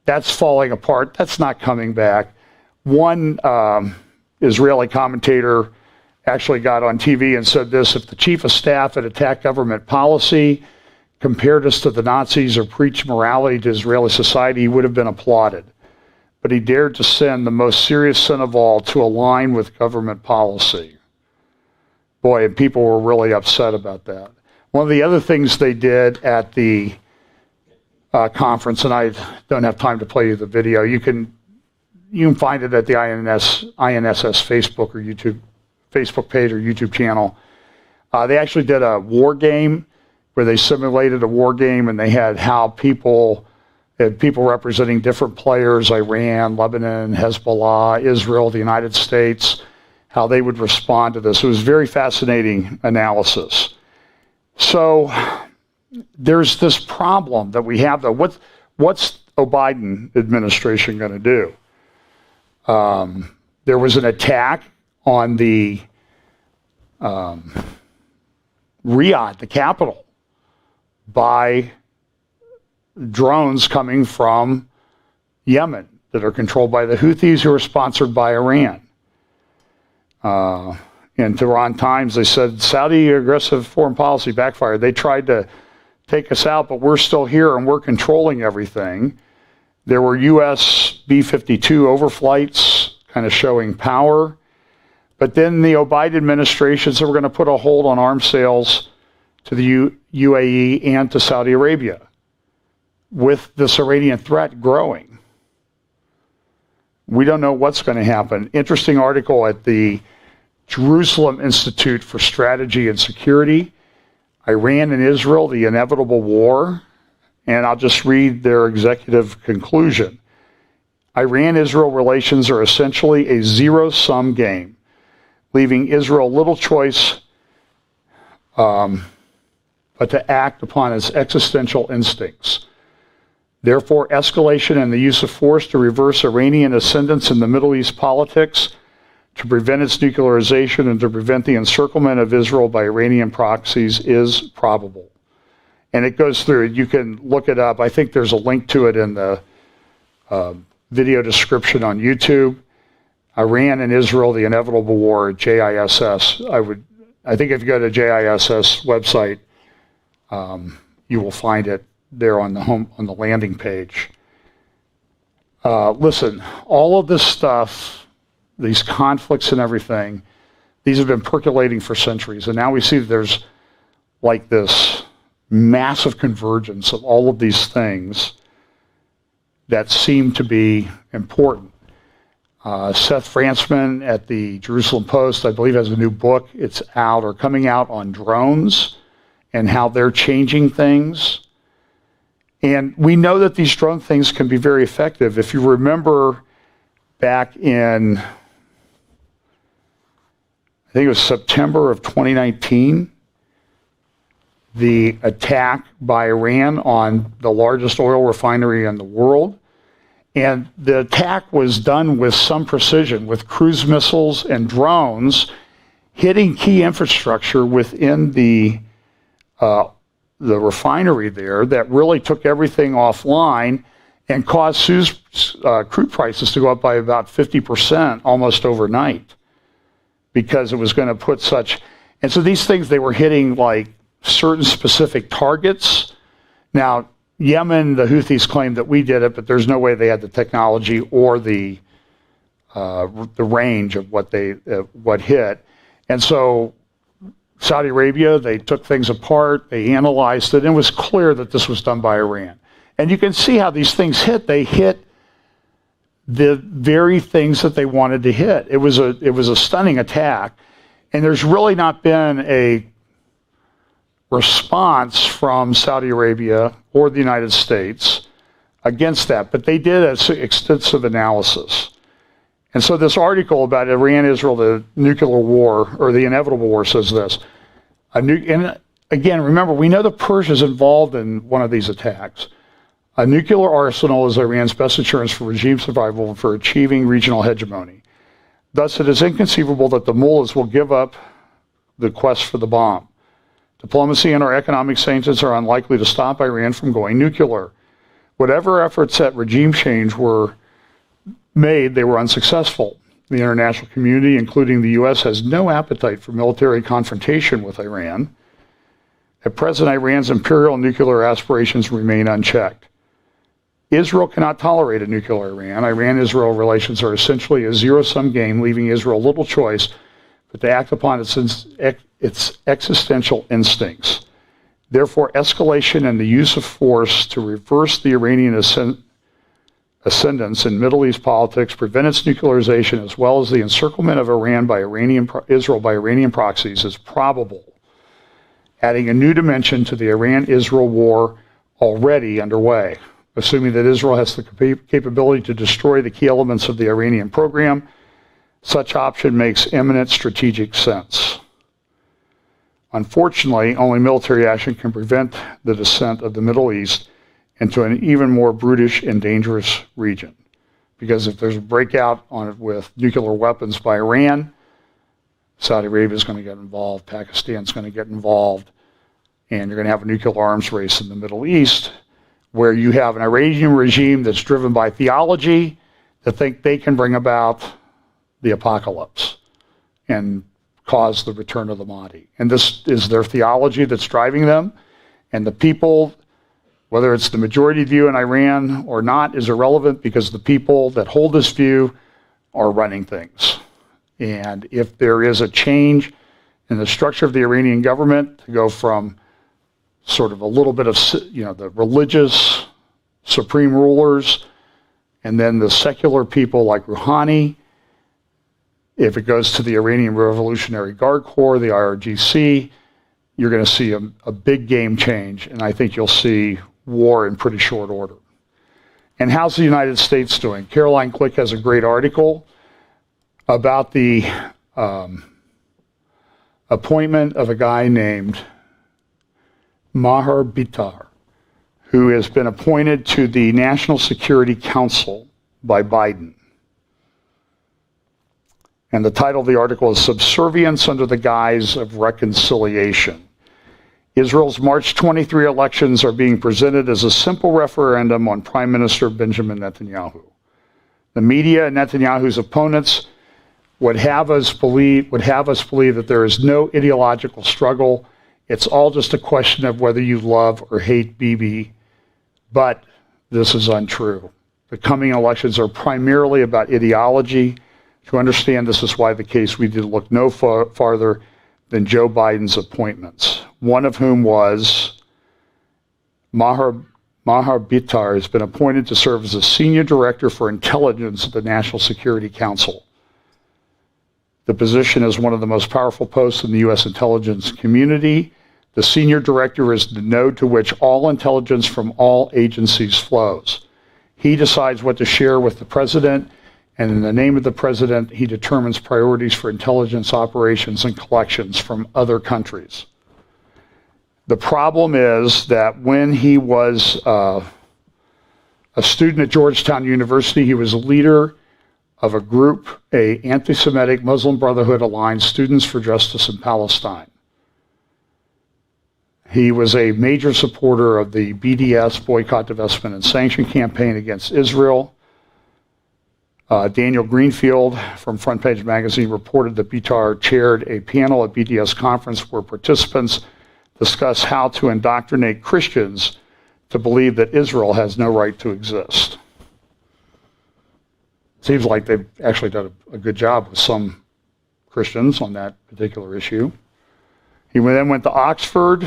That's falling apart. That's not coming back. One Israeli commentator actually got on TV and said this: if the chief of staff had attacked government policy, compared us to the Nazis, or preached morality to Israeli society, he would have been applauded. But he dared to sin, the most serious sin of all, to align with government policy. Boy, and people were really upset about that. One of the other things they did at the conference, and I don't have time to play you the video, you can find it at the INSS Facebook or YouTube Facebook page or YouTube channel. They actually did a war game where they simulated a war game, and they had people representing different players: Iran, Lebanon, Hezbollah, Israel, the United States, how they would respond to this. It was very fascinating analysis. So there's this problem that we have, though. What's the Biden administration going to do? There was an attack on the Riyadh, the capital, by drones coming from Yemen that are controlled by the Houthis, who are sponsored by Iran. In Tehran Times, they said Saudi aggressive foreign policy backfired. They tried to take us out, but we're still here and we're controlling everything. There were U.S. B-52 overflights kind of showing power. But then the Biden administration said we're going to put a hold on arms sales to the UAE and to Saudi Arabia, with this Iranian threat growing. We don't know what's going to happen. Interesting article at the Jerusalem Institute for Strategy and Security, Iran and Israel, the inevitable war. And I'll just read their executive conclusion. Iran-Israel relations are essentially a zero-sum game, leaving Israel little choice but to act upon its existential instincts. Therefore, escalation and the use of force to reverse Iranian ascendance in the Middle East politics, to prevent its nuclearization, and to prevent the encirclement of Israel by Iranian proxies is probable. And it goes through, you can look it up. I think there's a link to it in the video description on YouTube. Iran and Israel, the inevitable war, JISS. I think if you go to JISS website, you will find it there on the landing page. Listen, all of this stuff, these conflicts and everything, these have been percolating for centuries, and now we see that there's like this massive convergence of all of these things that seem to be important. Seth Frantzman at the Jerusalem Post, I believe, has a new book. It's out or coming out on drones and how they're changing things. And we know that these drone things can be very effective. If you remember back in, I think it was September of 2019, the attack by Iran on the largest oil refinery in the world. And the attack was done with some precision, with cruise missiles and drones hitting key infrastructure within the refinery there that really took everything offline and caused crude prices to go up by about 50% almost overnight, because it was going to put such... And so these things, they were hitting like certain specific targets. Now, Yemen, the Houthis claim that we did it, but there's no way they had the technology or the range of what hit. And so Saudi Arabia, they took things apart, they analyzed it, and it was clear that this was done by Iran. And you can see how these things hit. They hit the very things that they wanted to hit. It was a stunning attack, and there's really not been a response from Saudi Arabia or the United States against that, but they did an extensive analysis. And so this article about Iran, Israel, the nuclear war, or the inevitable war, says this. And again, remember, we know the Persians involved in one of these attacks. A nuclear arsenal is Iran's best assurance for regime survival and for achieving regional hegemony. Thus, it is inconceivable that the mullahs will give up the quest for the bomb. Diplomacy and our economic sanctions are unlikely to stop Iran from going nuclear. Whatever efforts at regime change were made, they were unsuccessful. The international community, including the U.S., has no appetite for military confrontation with Iran. At present, Iran's imperial nuclear aspirations remain unchecked. Israel cannot tolerate a nuclear Iran. Iran-Israel relations are essentially a zero-sum game, leaving Israel little choice but to act upon its existential instincts. Therefore, escalation and the use of force to reverse the Iranian ascendance in Middle East politics, prevent its nuclearization, as well as the encirclement of Israel by Iranian proxies, is probable, adding a new dimension to the Iran-Israel war already underway. Assuming that Israel has the capability to destroy the key elements of the Iranian program, such option makes eminent strategic sense. Unfortunately, only military action can prevent the descent of the Middle East into an even more brutish and dangerous region. Because if there's a breakout on it with nuclear weapons by Iran, Saudi Arabia is going to get involved, Pakistan's going to get involved, and you're going to have a nuclear arms race in the Middle East, where you have an Iranian regime that's driven by theology that think they can bring about the apocalypse and cause the return of the Mahdi. And this is their theology that's driving them. And the people, whether it's the majority view in Iran or not, is irrelevant, because the people that hold this view are running things. And if there is a change in the structure of the Iranian government to go from sort of a little bit of, the religious supreme rulers and then the secular people like Rouhani, if it goes to the Iranian Revolutionary Guard Corps, the IRGC, you're going to see a big game change, and I think you'll see war in pretty short order. And how's the United States doing? Caroline Click has a great article about the appointment of a guy named Maher Bitar, who has been appointed to the National Security Council by Biden. And the title of the article is Subservience Under the Guise of Reconciliation. Israel's March 23 elections are being presented as a simple referendum on Prime Minister Benjamin Netanyahu. The media and Netanyahu's opponents would have us believe that there is no ideological struggle. It's all just a question of whether you love or hate Bibi. But this is untrue. The coming elections are primarily about ideology. To understand this is why the case we did look no farther than Joe Biden's appointments, one of whom was Maher Bitar has been appointed to serve as a senior director for intelligence at the National Security Council. The position is one of the most powerful posts in the U.S. intelligence community. The senior director is the node to which all intelligence from all agencies flows. He decides what to share with the president, and in the name of the president, he determines priorities for intelligence operations and collections from other countries. The problem is that when he was a student at Georgetown University, he was a leader of a group, an anti-Semitic Muslim Brotherhood-aligned Students for Justice in Palestine. He was a major supporter of the BDS, Boycott, Divestment, and Sanction campaign against Israel. Daniel Greenfield from Front Page Magazine reported that Bitar chaired a panel at BDS conference where participants discussed how to indoctrinate Christians to believe that Israel has no right to exist. Seems like they've actually done a good job with some Christians on that particular issue. He then went to Oxford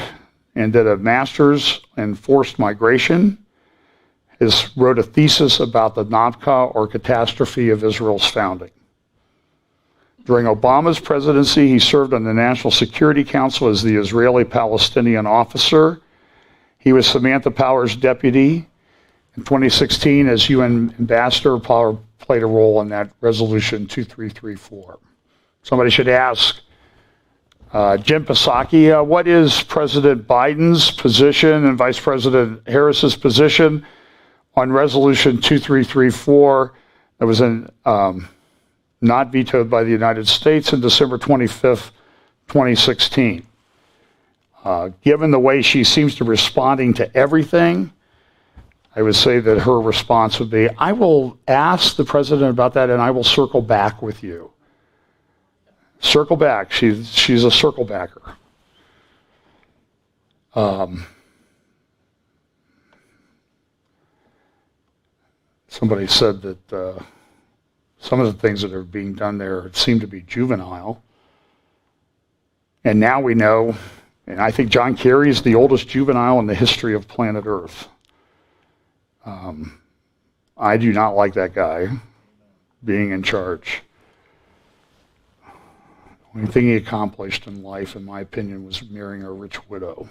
and did a master's in forced migration. He wrote a thesis about the Nakba, or catastrophe, of Israel's founding. During Obama's presidency, he served on the National Security Council as the Israeli-Palestinian officer. He was Samantha Power's deputy. In 2016, as UN ambassador, Power played a role in that resolution 2334. Somebody should ask Jim Psaki, what is President Biden's position and Vice President Harris's position on resolution 2334 that was not vetoed by the United States on December 25th, 2016? Given the way she seems to be responding to everything, I would say that her response would be, I will ask the president about that and I will circle back with you. Circle back. She's a circle backer. Somebody said that some of the things that are being done there seem to be juvenile. And now we know, and I think John Kerry is the oldest juvenile in the history of planet Earth. I do not like that guy being in charge. The only thing he accomplished in life, in my opinion, was marrying a rich widow.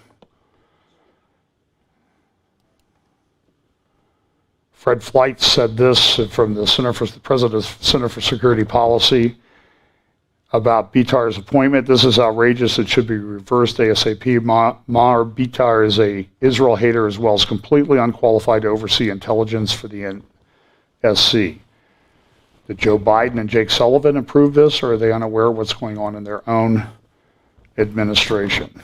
Fred Flight said this from the President's Center for Security Policy about Bitar's appointment. This is outrageous. It should be reversed ASAP. Maher Bitar is a Israel hater as well as completely unqualified to oversee intelligence for the NSC. Did Joe Biden and Jake Sullivan approve this, or are they unaware of what's going on in their own administration?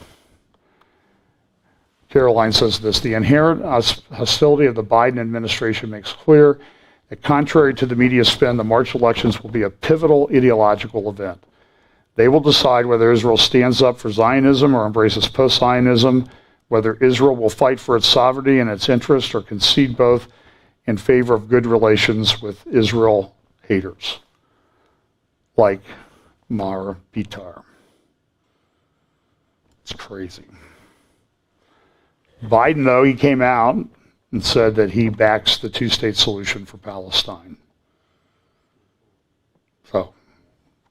Caroline says this, the inherent hostility of the Biden administration makes clear that contrary to the media spin, the March elections will be a pivotal ideological event. They will decide whether Israel stands up for Zionism or embraces post-Zionism, whether Israel will fight for its sovereignty and its interests or concede both in favor of good relations with Israel haters, like Maher Bitar. It's crazy. Biden, though, he came out and said that he backs the two-state solution for Palestine. So,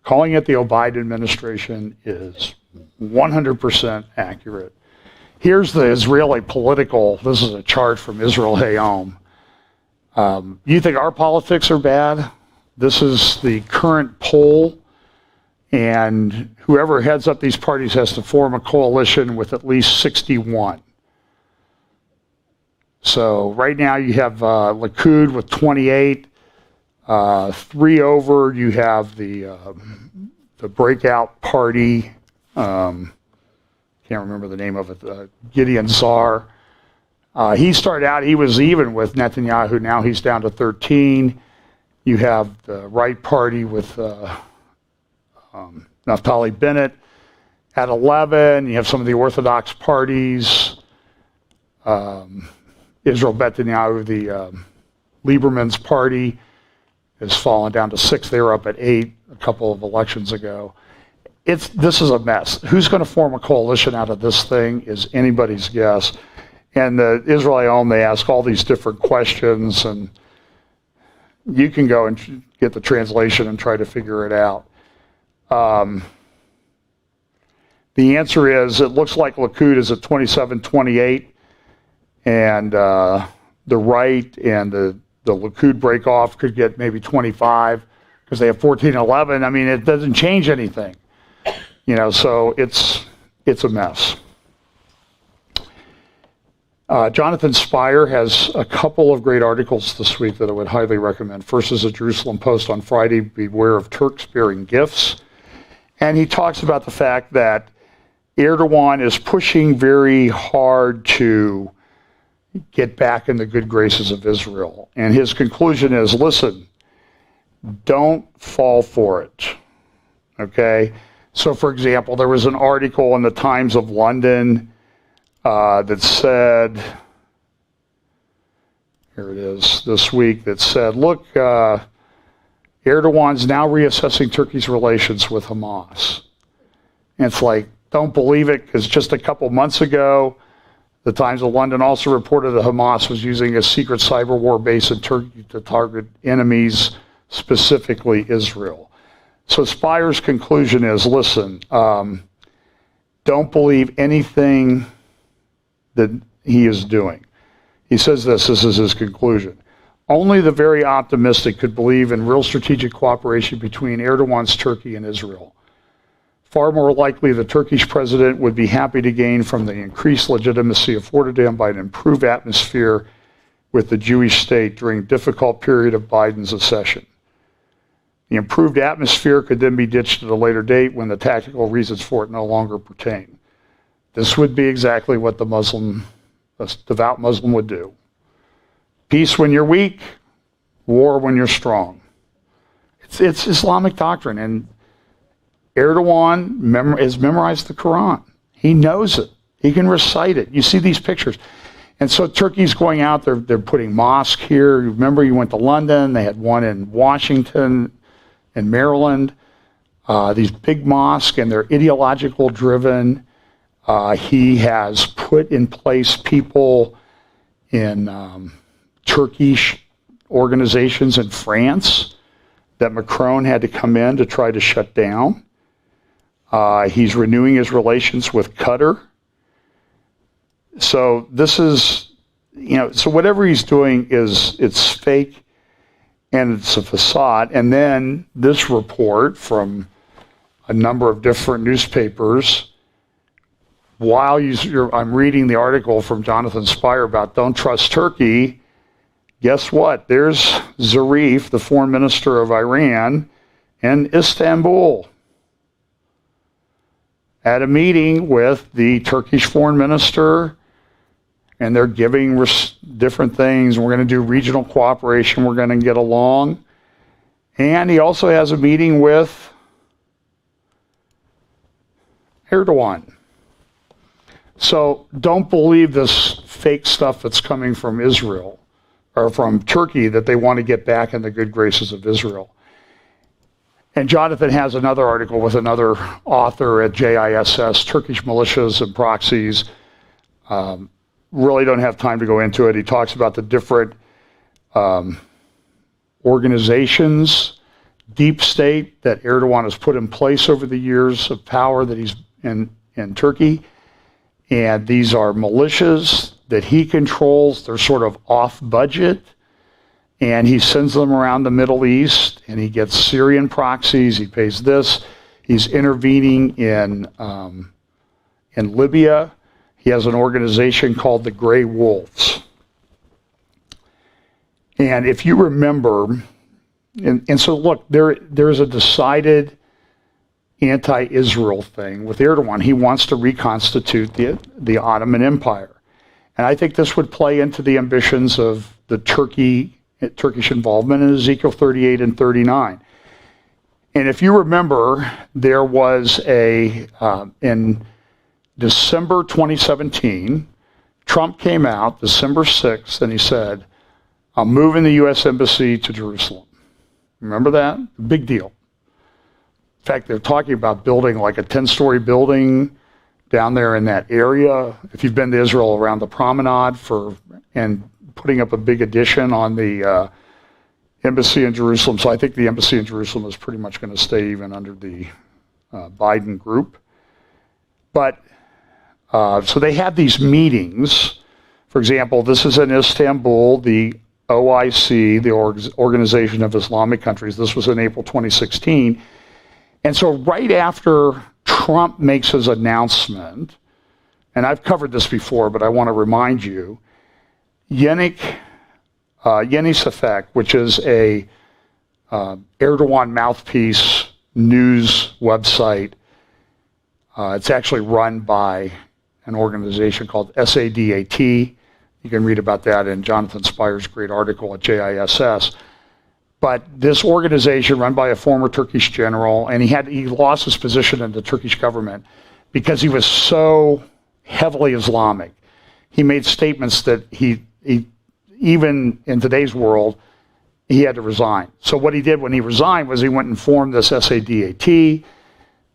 calling it the Biden administration is 100% accurate. Here's the Israeli political, this is a chart from Israel Hayom. You think our politics are bad? This is the current poll, and whoever heads up these parties has to form a coalition with at least 61. So right now you have Likud with 28, 3 over. You have the breakout party. Can't remember the name of it. Gideon Sa'ar. He started out. He was even with Netanyahu. Now he's down to 13. You have the right party with Naftali Bennett at 11. You have some of the Orthodox parties. Israel Netanyahu, the Lieberman's party, has fallen down to 6. They were up at 8 a couple of elections ago. This is a mess. Who's going to form a coalition out of this thing is anybody's guess. And the Israel Hayom, they ask all these different questions, and you can go and get the translation and try to figure it out. The answer is, it looks like Likud is at 27-28. And the right and the Likud break-off could get maybe 25 because they have 14-11. I mean, it doesn't change anything, so it's a mess. Jonathan Spire has a couple of great articles this week that I would highly recommend. First is a Jerusalem Post on Friday, Beware of Turks Bearing Gifts. And he talks about the fact that Erdogan is pushing very hard to get back in the good graces of Israel. And his conclusion is, listen, don't fall for it, okay? So, for example, there was an article in the Times of London that said, here it is, this week, that said, look, Erdogan's now reassessing Turkey's relations with Hamas. And it's like, don't believe it, because just a couple months ago, the Times of London also reported that Hamas was using a secret cyber war base in Turkey to target enemies, specifically Israel. So Spire's conclusion is, listen, don't believe anything that he is doing. He says this is his conclusion. Only the very optimistic could believe in real strategic cooperation between Erdogan's Turkey and Israel. Far more likely, the Turkish president would be happy to gain from the increased legitimacy afforded him by an improved atmosphere with the Jewish state during a difficult period of Biden's accession. The improved atmosphere could then be ditched at a later date when the tactical reasons for it no longer pertain. This would be exactly what a devout Muslim would do. Peace when you're weak, war when you're strong. It's Islamic doctrine, and Erdogan has memorized the Quran. He knows it. He can recite it. You see these pictures. And so Turkey's going out, they're putting mosques here. Remember, you went to London, they had one in Washington and Maryland, these big mosques, and they're ideological driven. He has put in place people in Turkish organizations in France that Macron had to come in to try to shut down. He's renewing his relations with Qatar. So this is, so whatever he's doing it's fake and it's a facade. And then this report from a number of different newspapers, while I'm reading the article from Jonathan Spire about don't trust Turkey, guess what? There's Zarif, the foreign minister of Iran, in Istanbul at a meeting with the Turkish foreign minister, and they're giving different things. We're going to do regional cooperation. We're going to get along. And he also has a meeting with Erdogan. So don't believe this fake stuff that's coming from Israel or from Turkey that they want to get back in the good graces of Israel. And Jonathan has another article with another author at JISS, Turkish militias and proxies. Really don't have time to go into it. He talks about the different organizations, deep state that Erdogan has put in place over the years of power that he's in Turkey. And these are militias that he controls. They're sort of off budget. And he sends them around the Middle East, and he gets Syrian proxies. He pays this. He's intervening in Libya. He has an organization called the Grey Wolves. And if you remember, and so look, there's a decided anti-Israel thing with Erdogan. He wants to reconstitute the Ottoman Empire. And I think this would play into the ambitions of the Turkish involvement in Ezekiel 38 and 39. And if you remember, there was in December 2017, Trump came out December 6th and he said, I'm moving the U.S. Embassy to Jerusalem. Remember that? Big deal. In fact, they're talking about building like a 10-story building down there in that area. If you've been to Israel, around the promenade and putting up a big addition on the embassy in Jerusalem. So I think the embassy in Jerusalem is pretty much going to stay even under the Biden group. But so they had these meetings. For example, this is in Istanbul, the OIC, the Organization of Islamic Countries. This was in April 2016. And so right after Trump makes his announcement, and I've covered this before, but I want to remind you, Yeni Safek, which is a Erdogan mouthpiece news website, it's actually run by an organization called SADAT. You can read about that in Jonathan Spire's great article at JISS. But this organization run by a former Turkish general, and he lost his position in the Turkish government because he was so heavily Islamic. He made statements that he even in today's world, he had to resign. So what he did when he resigned was he went and formed this SADAT.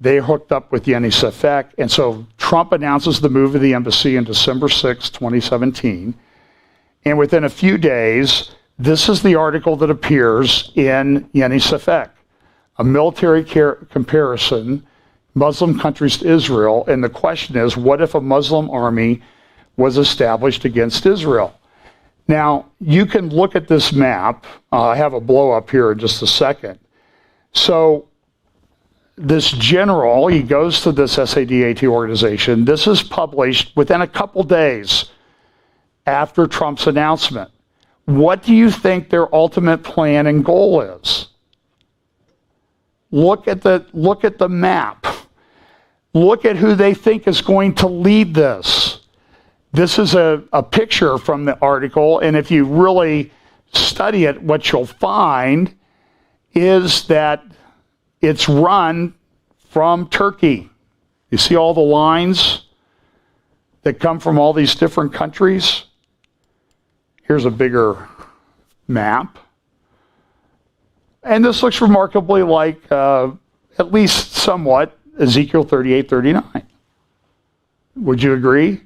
They hooked up with Yeni Safek. And so Trump announces the move of the embassy on December 6, 2017. And within a few days, this is the article that appears in Yeni Safek. a military comparison, Muslim countries to Israel, and the question is, what if a Muslim army was established against Israel? Now, you can look at this map. I have a blow up here in just a second. So this general, he goes to this SADAT organization. This is published within a couple days after Trump's announcement. What do you think their ultimate plan and goal is? Look at the map. Look at who they think is going to lead this. This is a picture from the article, and if you really study it, what you'll find is that it's run from Turkey. You see all the lines that come from all these different countries? Here's a bigger map. And this looks remarkably like, at least somewhat, Ezekiel 38:39. Would you agree?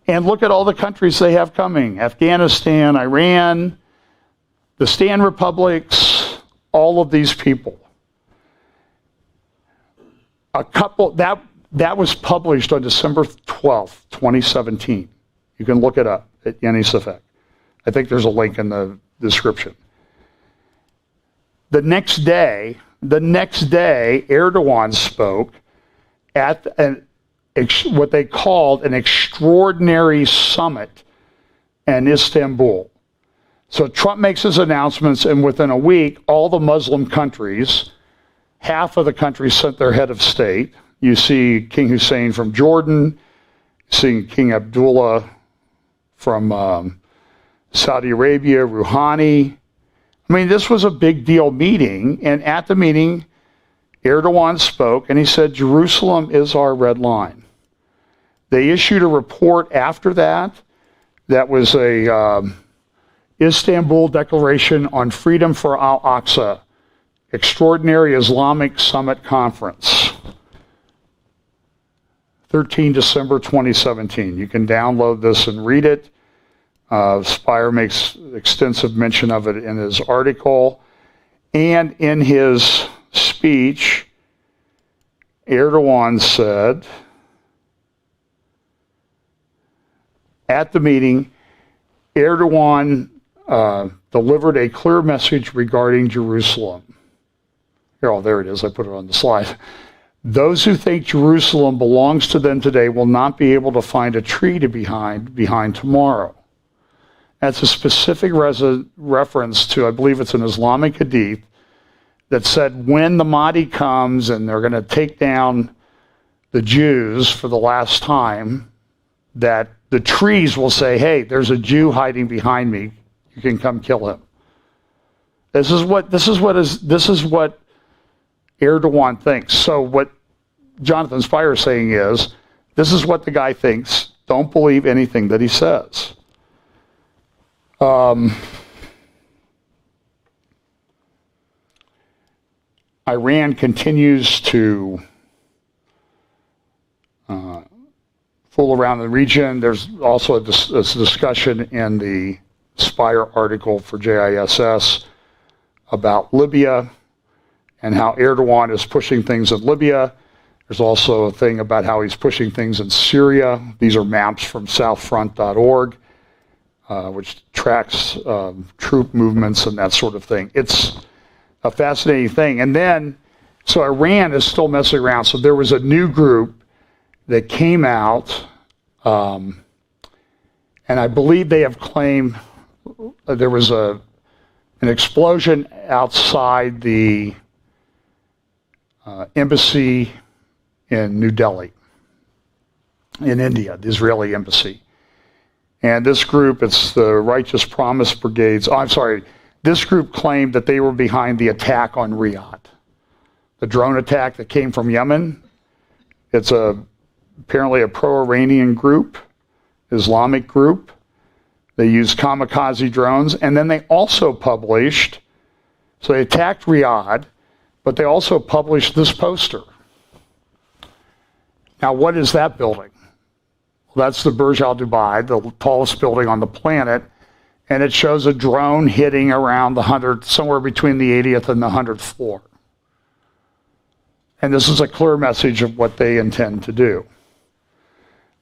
And look at all the countries they have coming. Afghanistan, Iran, the Stan republics, all of these people. That was published on December 12th, 2017. You can look it up at Yeni Safek. I think there's a link in the description. The next day, Erdogan spoke at what they called an extraordinary summit in Istanbul. So Trump makes his announcements, and within a week, all the Muslim countries, half of the countries sent their head of state. You see King Hussein from Jordan, you see King Abdullah from Saudi Arabia, Rouhani. I mean, this was a big deal meeting, and at the meeting, Erdogan spoke, and he said, Jerusalem is our red line. They issued a report after that. That was a Istanbul Declaration on Freedom for Al-Aqsa, Extraordinary Islamic Summit Conference, 13 December 2017. You can download this and read it. Spire makes extensive mention of it in his article. And in his speech, Erdogan said, at the meeting, Erdogan delivered a clear message regarding Jerusalem. Here, there it is. I put it on the slide. Those who think Jerusalem belongs to them today will not be able to find a tree to behind tomorrow. That's a specific reference to, I believe it's an Islamic hadith, that said when the Mahdi comes and they're going to take down the Jews for the last time, that the trees will say, hey, there's a Jew hiding behind me. You can come kill him. This is what Erdogan thinks. So what Jonathan Spire is saying is, this is what the guy thinks. Don't believe anything that he says. Iran continues to fool around the region. There's also a discussion in the Spire article for JISS about Libya and how Erdogan is pushing things in Libya. There's also a thing about how he's pushing things in Syria. These are maps from southfront.org, which tracks troop movements and that sort of thing. It's a fascinating thing. And then, so Iran is still messing around. So there was a new group that came out, and I believe they have claimed there was an explosion outside the embassy in New Delhi, in India, the Israeli embassy. And this group, it's the Righteous Promise Brigades. Oh, I'm sorry. This group claimed that they were behind the attack on Riyadh, the drone attack that came from Yemen. It's apparently a pro-Iranian group, Islamic group. They used kamikaze drones, and then they also published, so they attacked Riyadh, but they also published this poster. Now, what is that building? Well, that's the Burj Al Dubai, the tallest building on the planet, and it shows a drone hitting around somewhere between the 80th and the 100th floor. And this is a clear message of what they intend to do.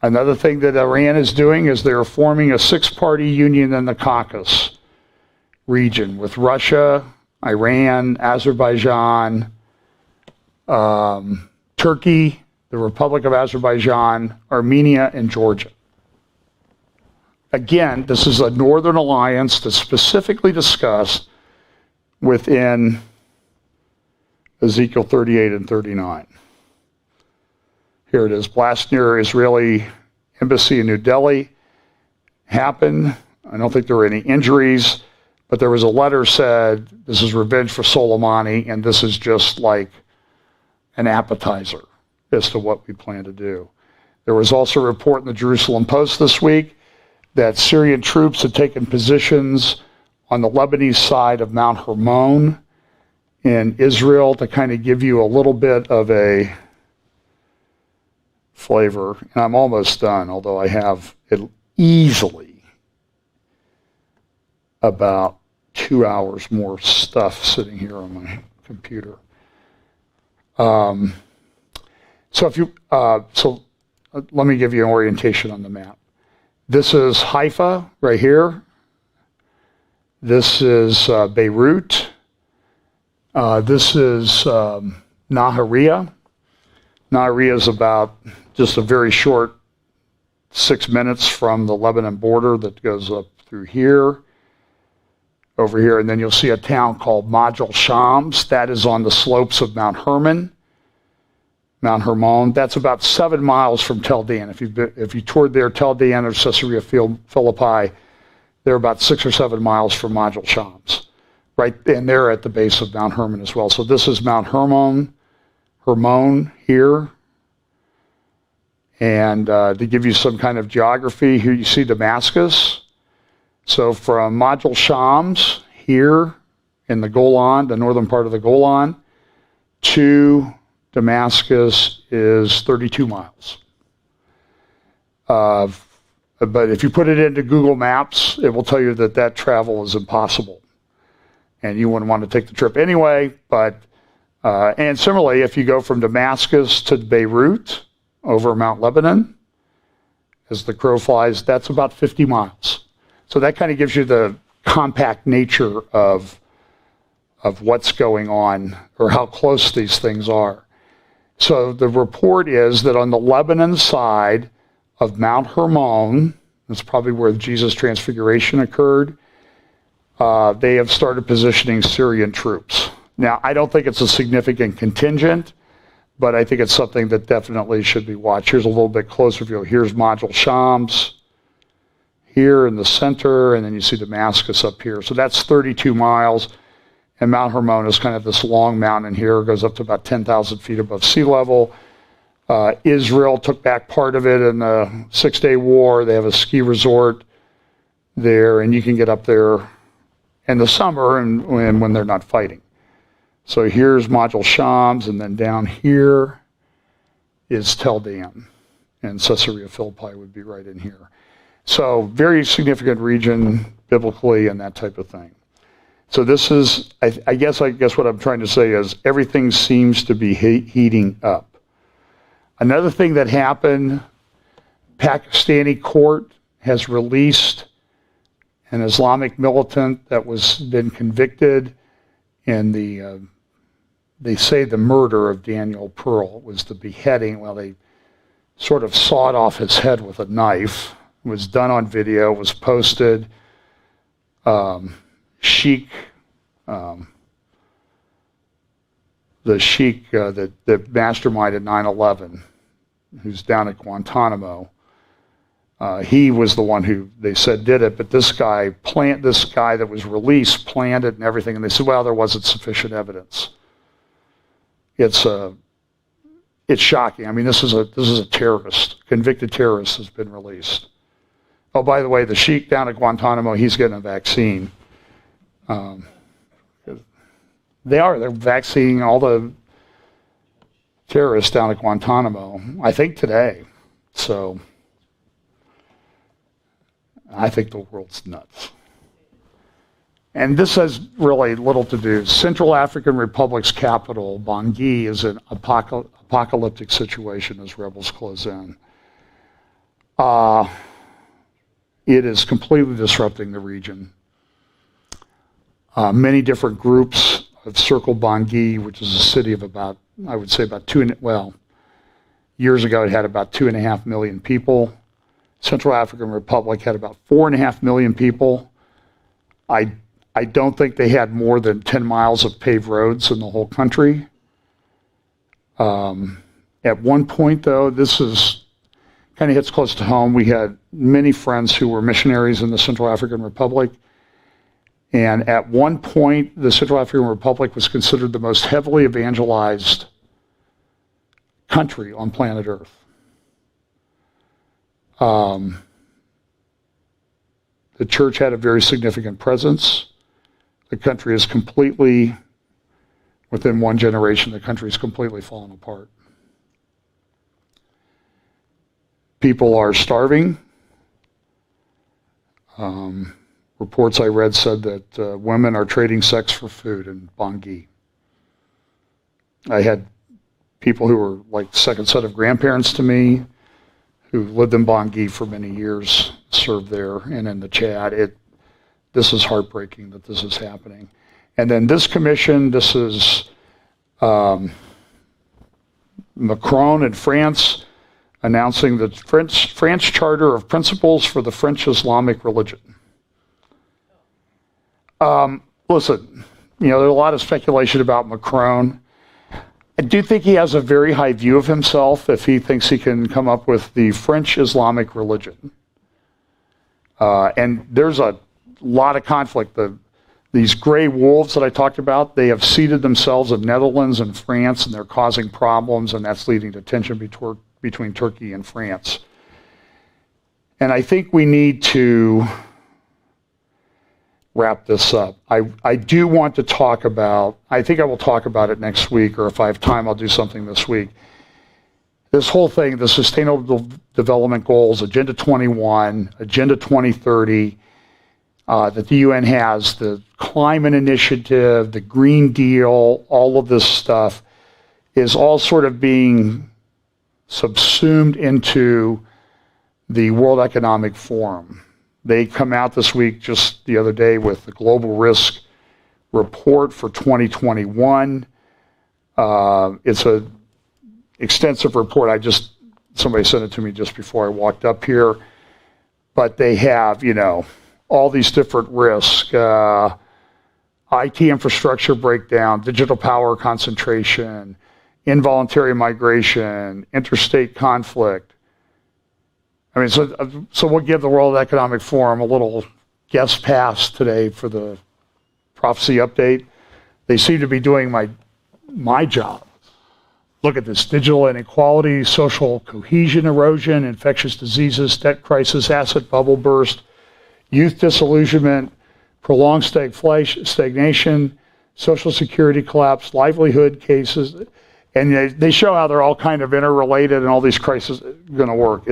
Another thing that Iran is doing is they're forming a six-party union in the Caucasus region with Russia, Iran, Azerbaijan, Turkey, the Republic of Azerbaijan, Armenia, and Georgia. Again, this is a northern alliance that's specifically discussed within Ezekiel 38 and 39. Here it is. Blast near Israeli embassy in New Delhi happened. I don't think there were any injuries, but there was a letter said, this is revenge for Soleimani, and this is just like an appetizer as to what we plan to do. There was also a report in the Jerusalem Post this week that Syrian troops had taken positions on the Lebanese side of Mount Hermon in Israel to kind of give you a little bit of a flavor. And I'm almost done, although I have it easily about 2 hours more stuff sitting here on my computer. So let me give you an orientation on the map. This is Haifa right here. This is Beirut. This is Nahariya. Nahariya is about just a very short 6 minutes from the Lebanon border that goes up through here, over here, and then you'll see a town called Majal Shams. That is on the slopes of Mount Hermon. Mount Hermon. That's about 7 miles from Tel Dan. If you toured there, Tel Dan or Caesarea Philippi, they're about 6 or 7 miles from Majal Shams, right? And they're at the base of Mount Hermon as well. So this is Mount Hermon here. And to give you some kind of geography, here you see Damascus. So from Majal Shams here in the Golan, the northern part of the Golan, to Damascus is 32 miles. But if you put it into Google Maps, it will tell you that that travel is impossible. And you wouldn't want to take the trip anyway. And similarly, if you go from Damascus to Beirut over Mount Lebanon, as the crow flies, that's about 50 miles. So that kind of gives you the compact nature of what's going on or how close these things are. So the report is that on the Lebanon side of Mount Hermon, that's probably where Jesus' transfiguration occurred, they have started positioning Syrian troops. Now, I don't think it's a significant contingent, but I think it's something that definitely should be watched. Here's a little bit closer view. Here's Majal Shams here in the center, and then you see Damascus up here. So that's 32 miles. And Mount Hermon is kind of this long mountain here. It goes up to about 10,000 feet above sea level. Israel took back part of it in the Six-Day War. They have a ski resort there, and you can get up there in the summer and when they're not fighting. So here's Majal Shams, and then down here is Tel Dan, and Caesarea Philippi would be right in here. So very significant region biblically and that type of thing. So this is, I guess what I'm trying to say is everything seems to be heating up. Another thing that happened, Pakistani court has released an Islamic militant that was been convicted in they say the murder of Daniel Pearl. It was the beheading. Well, they sort of sawed off his head with a knife. It was done on video, was posted. Sheikh, the sheikh that masterminded 9/11, who's down at Guantanamo, he was the one who they said did it. But this guy that was released planned it and everything. And they said, well, there wasn't sufficient evidence. It's shocking. I mean, this is a terrorist, convicted terrorist has been released. Oh, by the way, the sheikh down at Guantanamo, he's getting a vaccine. They're vaccinating all the terrorists down at Guantanamo, I think today. So I think the world's nuts. And this has really little to do. Central African Republic's capital, Bangui, is an apocalyptic situation as rebels close in. It is completely disrupting the region. Many different groups have circled Bangui, which is a city of about, I would say about years ago it had about 2.5 million people. Central African Republic had about 4.5 million people. I don't think they had more than 10 miles of paved roads in the whole country. At one point, though, this is kind of hits close to home. We had many friends who were missionaries in the Central African Republic. And at one point, the Central African Republic was considered the most heavily evangelized country on planet Earth. The church had a very significant presence. The country is completely, within one generation, the country is completely fallen apart. People are starving. Reports I read said that women are trading sex for food in Bangui. I had people who were like second set of grandparents to me who lived in Bangui for many years, served there, and in the Chad. This is heartbreaking that this is happening. And then this commission, this is Macron in France announcing the France Charter of Principles for the French Islamic Religion. Listen, there's a lot of speculation about Macron. I do think he has a very high view of himself if he thinks he can come up with the French Islamic religion. And there's a lot of conflict. These gray wolves that I talked about, they have seated themselves in Netherlands and France, and they're causing problems, and that's leading to tension between Turkey and France. And I think we need to wrap this up. I do want to talk about, I think I will talk about it next week, or if I have time, I'll do something this week. This whole thing, the Sustainable Development Goals, Agenda 21, Agenda 2030, that the UN has, the climate initiative, the Green Deal, all of this stuff is all sort of being subsumed into the World Economic Forum. They come out this week, just the other day, with the Global Risk Report for 2021. It's an extensive report. Somebody sent it to me just before I walked up here. But they have, all these different risks, IT infrastructure breakdown, digital power concentration, involuntary migration, interstate conflict. So we'll give the World Economic Forum a little guest pass today for the prophecy update. They seem to be doing my job. Look at this: digital inequality, social cohesion erosion, infectious diseases, debt crisis, asset bubble burst, youth disillusionment, prolonged stagnation, social security collapse, livelihood cases. And they show how they're all kind of interrelated and all these crises are going to work.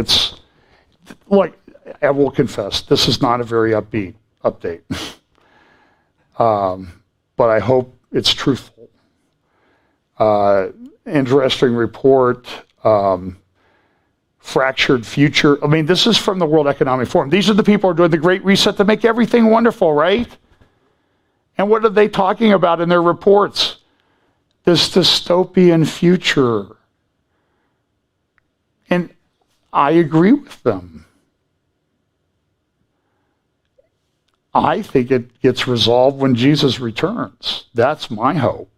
Look, I will confess, this is not a very upbeat update. But I hope it's truthful. Interesting report. Fractured future. This is from the World Economic Forum. These are the people who are doing the Great Reset to make everything wonderful, right? And what are they talking about in their reports? This dystopian future. And I agree with them. I think it gets resolved when Jesus returns. That's my hope.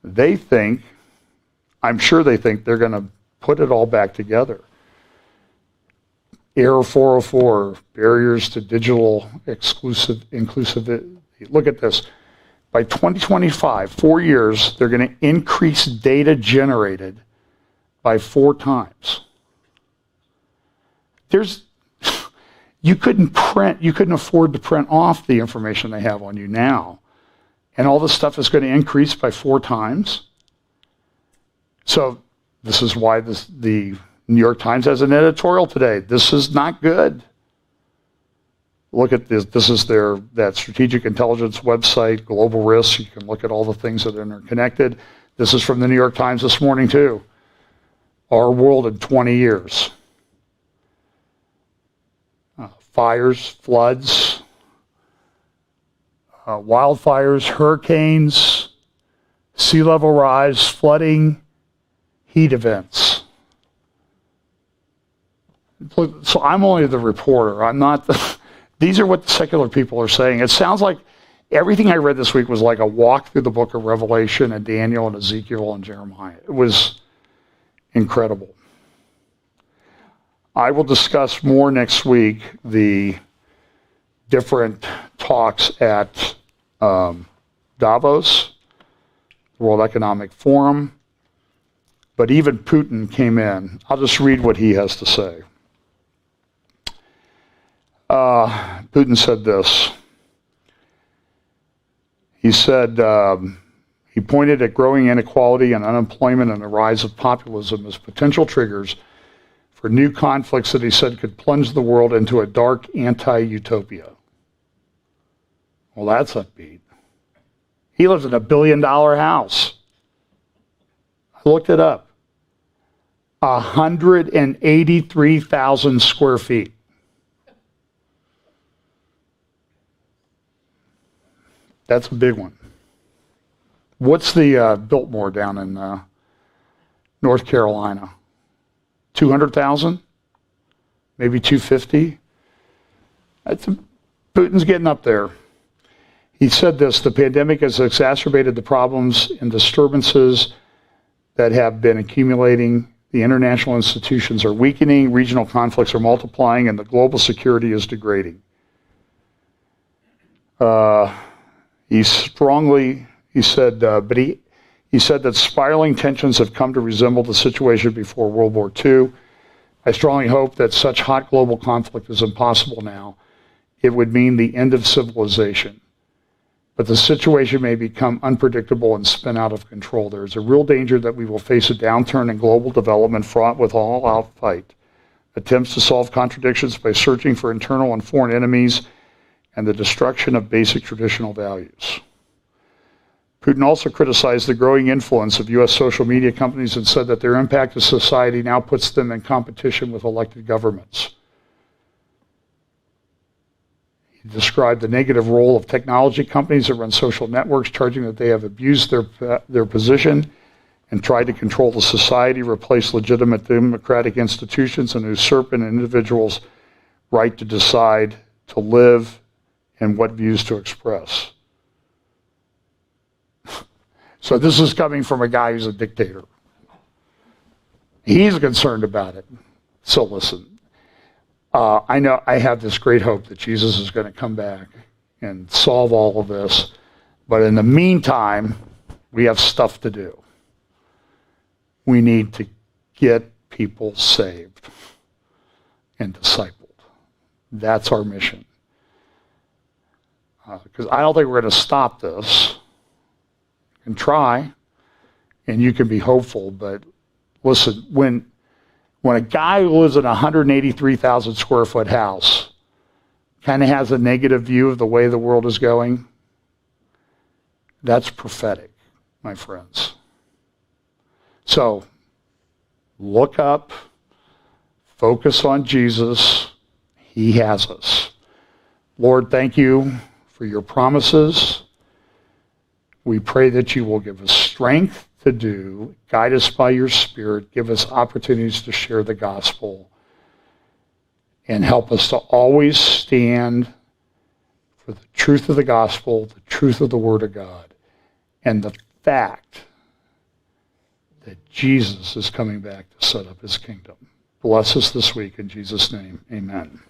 I'm sure they think they're going to put it all back together. Error 404, barriers to digital inclusivity. Look at this. By 2025, 4 years, they're going to increase data generated by 4 times. You couldn't afford to print off the information they have on you now. And all this stuff is going to increase by 4 times. So this is why the New York Times has an editorial today. This is not good. Look at this. This is that strategic intelligence website, Global Risk. You can look at all the things that are interconnected. This is from the New York Times this morning, too. Our world in 20 years. Fires, floods, wildfires, hurricanes, sea level rise, flooding, heat events. So I'm only the reporter. I'm not the... These are what the secular people are saying. It sounds like everything I read this week was like a walk through the book of Revelation and Daniel and Ezekiel and Jeremiah. It was incredible. I will discuss more next week the different talks at Davos, the World Economic Forum, but even Putin came in. I'll just read what he has to say. Putin said this. He said, he pointed at growing inequality and unemployment and the rise of populism as potential triggers for new conflicts that he said could plunge the world into a dark anti-utopia. Well, that's upbeat. He lives in $1 billion house. I looked it up. 183,000 square feet. That's a big one. What's the Biltmore down in North Carolina? 200,000? Maybe 250? Putin's getting up there. He said this: the pandemic has exacerbated the problems and disturbances that have been accumulating. The international institutions are weakening, regional conflicts are multiplying, and the global security is degrading. He said that spiraling tensions have come to resemble the situation before World War II. I strongly hope that such hot global conflict is impossible now. It would mean the end of civilization. But the situation may become unpredictable and spin out of control. There is a real danger that we will face a downturn in global development fraught with all-out fight, attempts to solve contradictions by searching for internal and foreign enemies, and the destruction of basic traditional values. Putin also criticized the growing influence of U.S. social media companies and said that their impact to society now puts them in competition with elected governments. He described the negative role of technology companies that run social networks, charging that they have abused their position and tried to control the society, replace legitimate democratic institutions, and usurp an individual's right to decide, to live, and what views to express. So this is coming from a guy who's a dictator. He's concerned about it. So listen, I know I have this great hope that Jesus is going to come back and solve all of this. But in the meantime, we have stuff to do. We need to get people saved and discipled. That's our mission. Because I don't think we're going to stop this. You can try, and you can be hopeful, but listen, when a guy who lives in a 183,000 square foot house kind of has a negative view of the way the world is going, that's prophetic, my friends. So, look up, focus on Jesus. He has us. Lord, thank you for your promises. We pray that you will give us strength to do, guide us by your Spirit, give us opportunities to share the gospel, and help us to always stand for the truth of the gospel, the truth of the Word of God, and the fact that Jesus is coming back to set up his kingdom. Bless us this week in Jesus' name. Amen.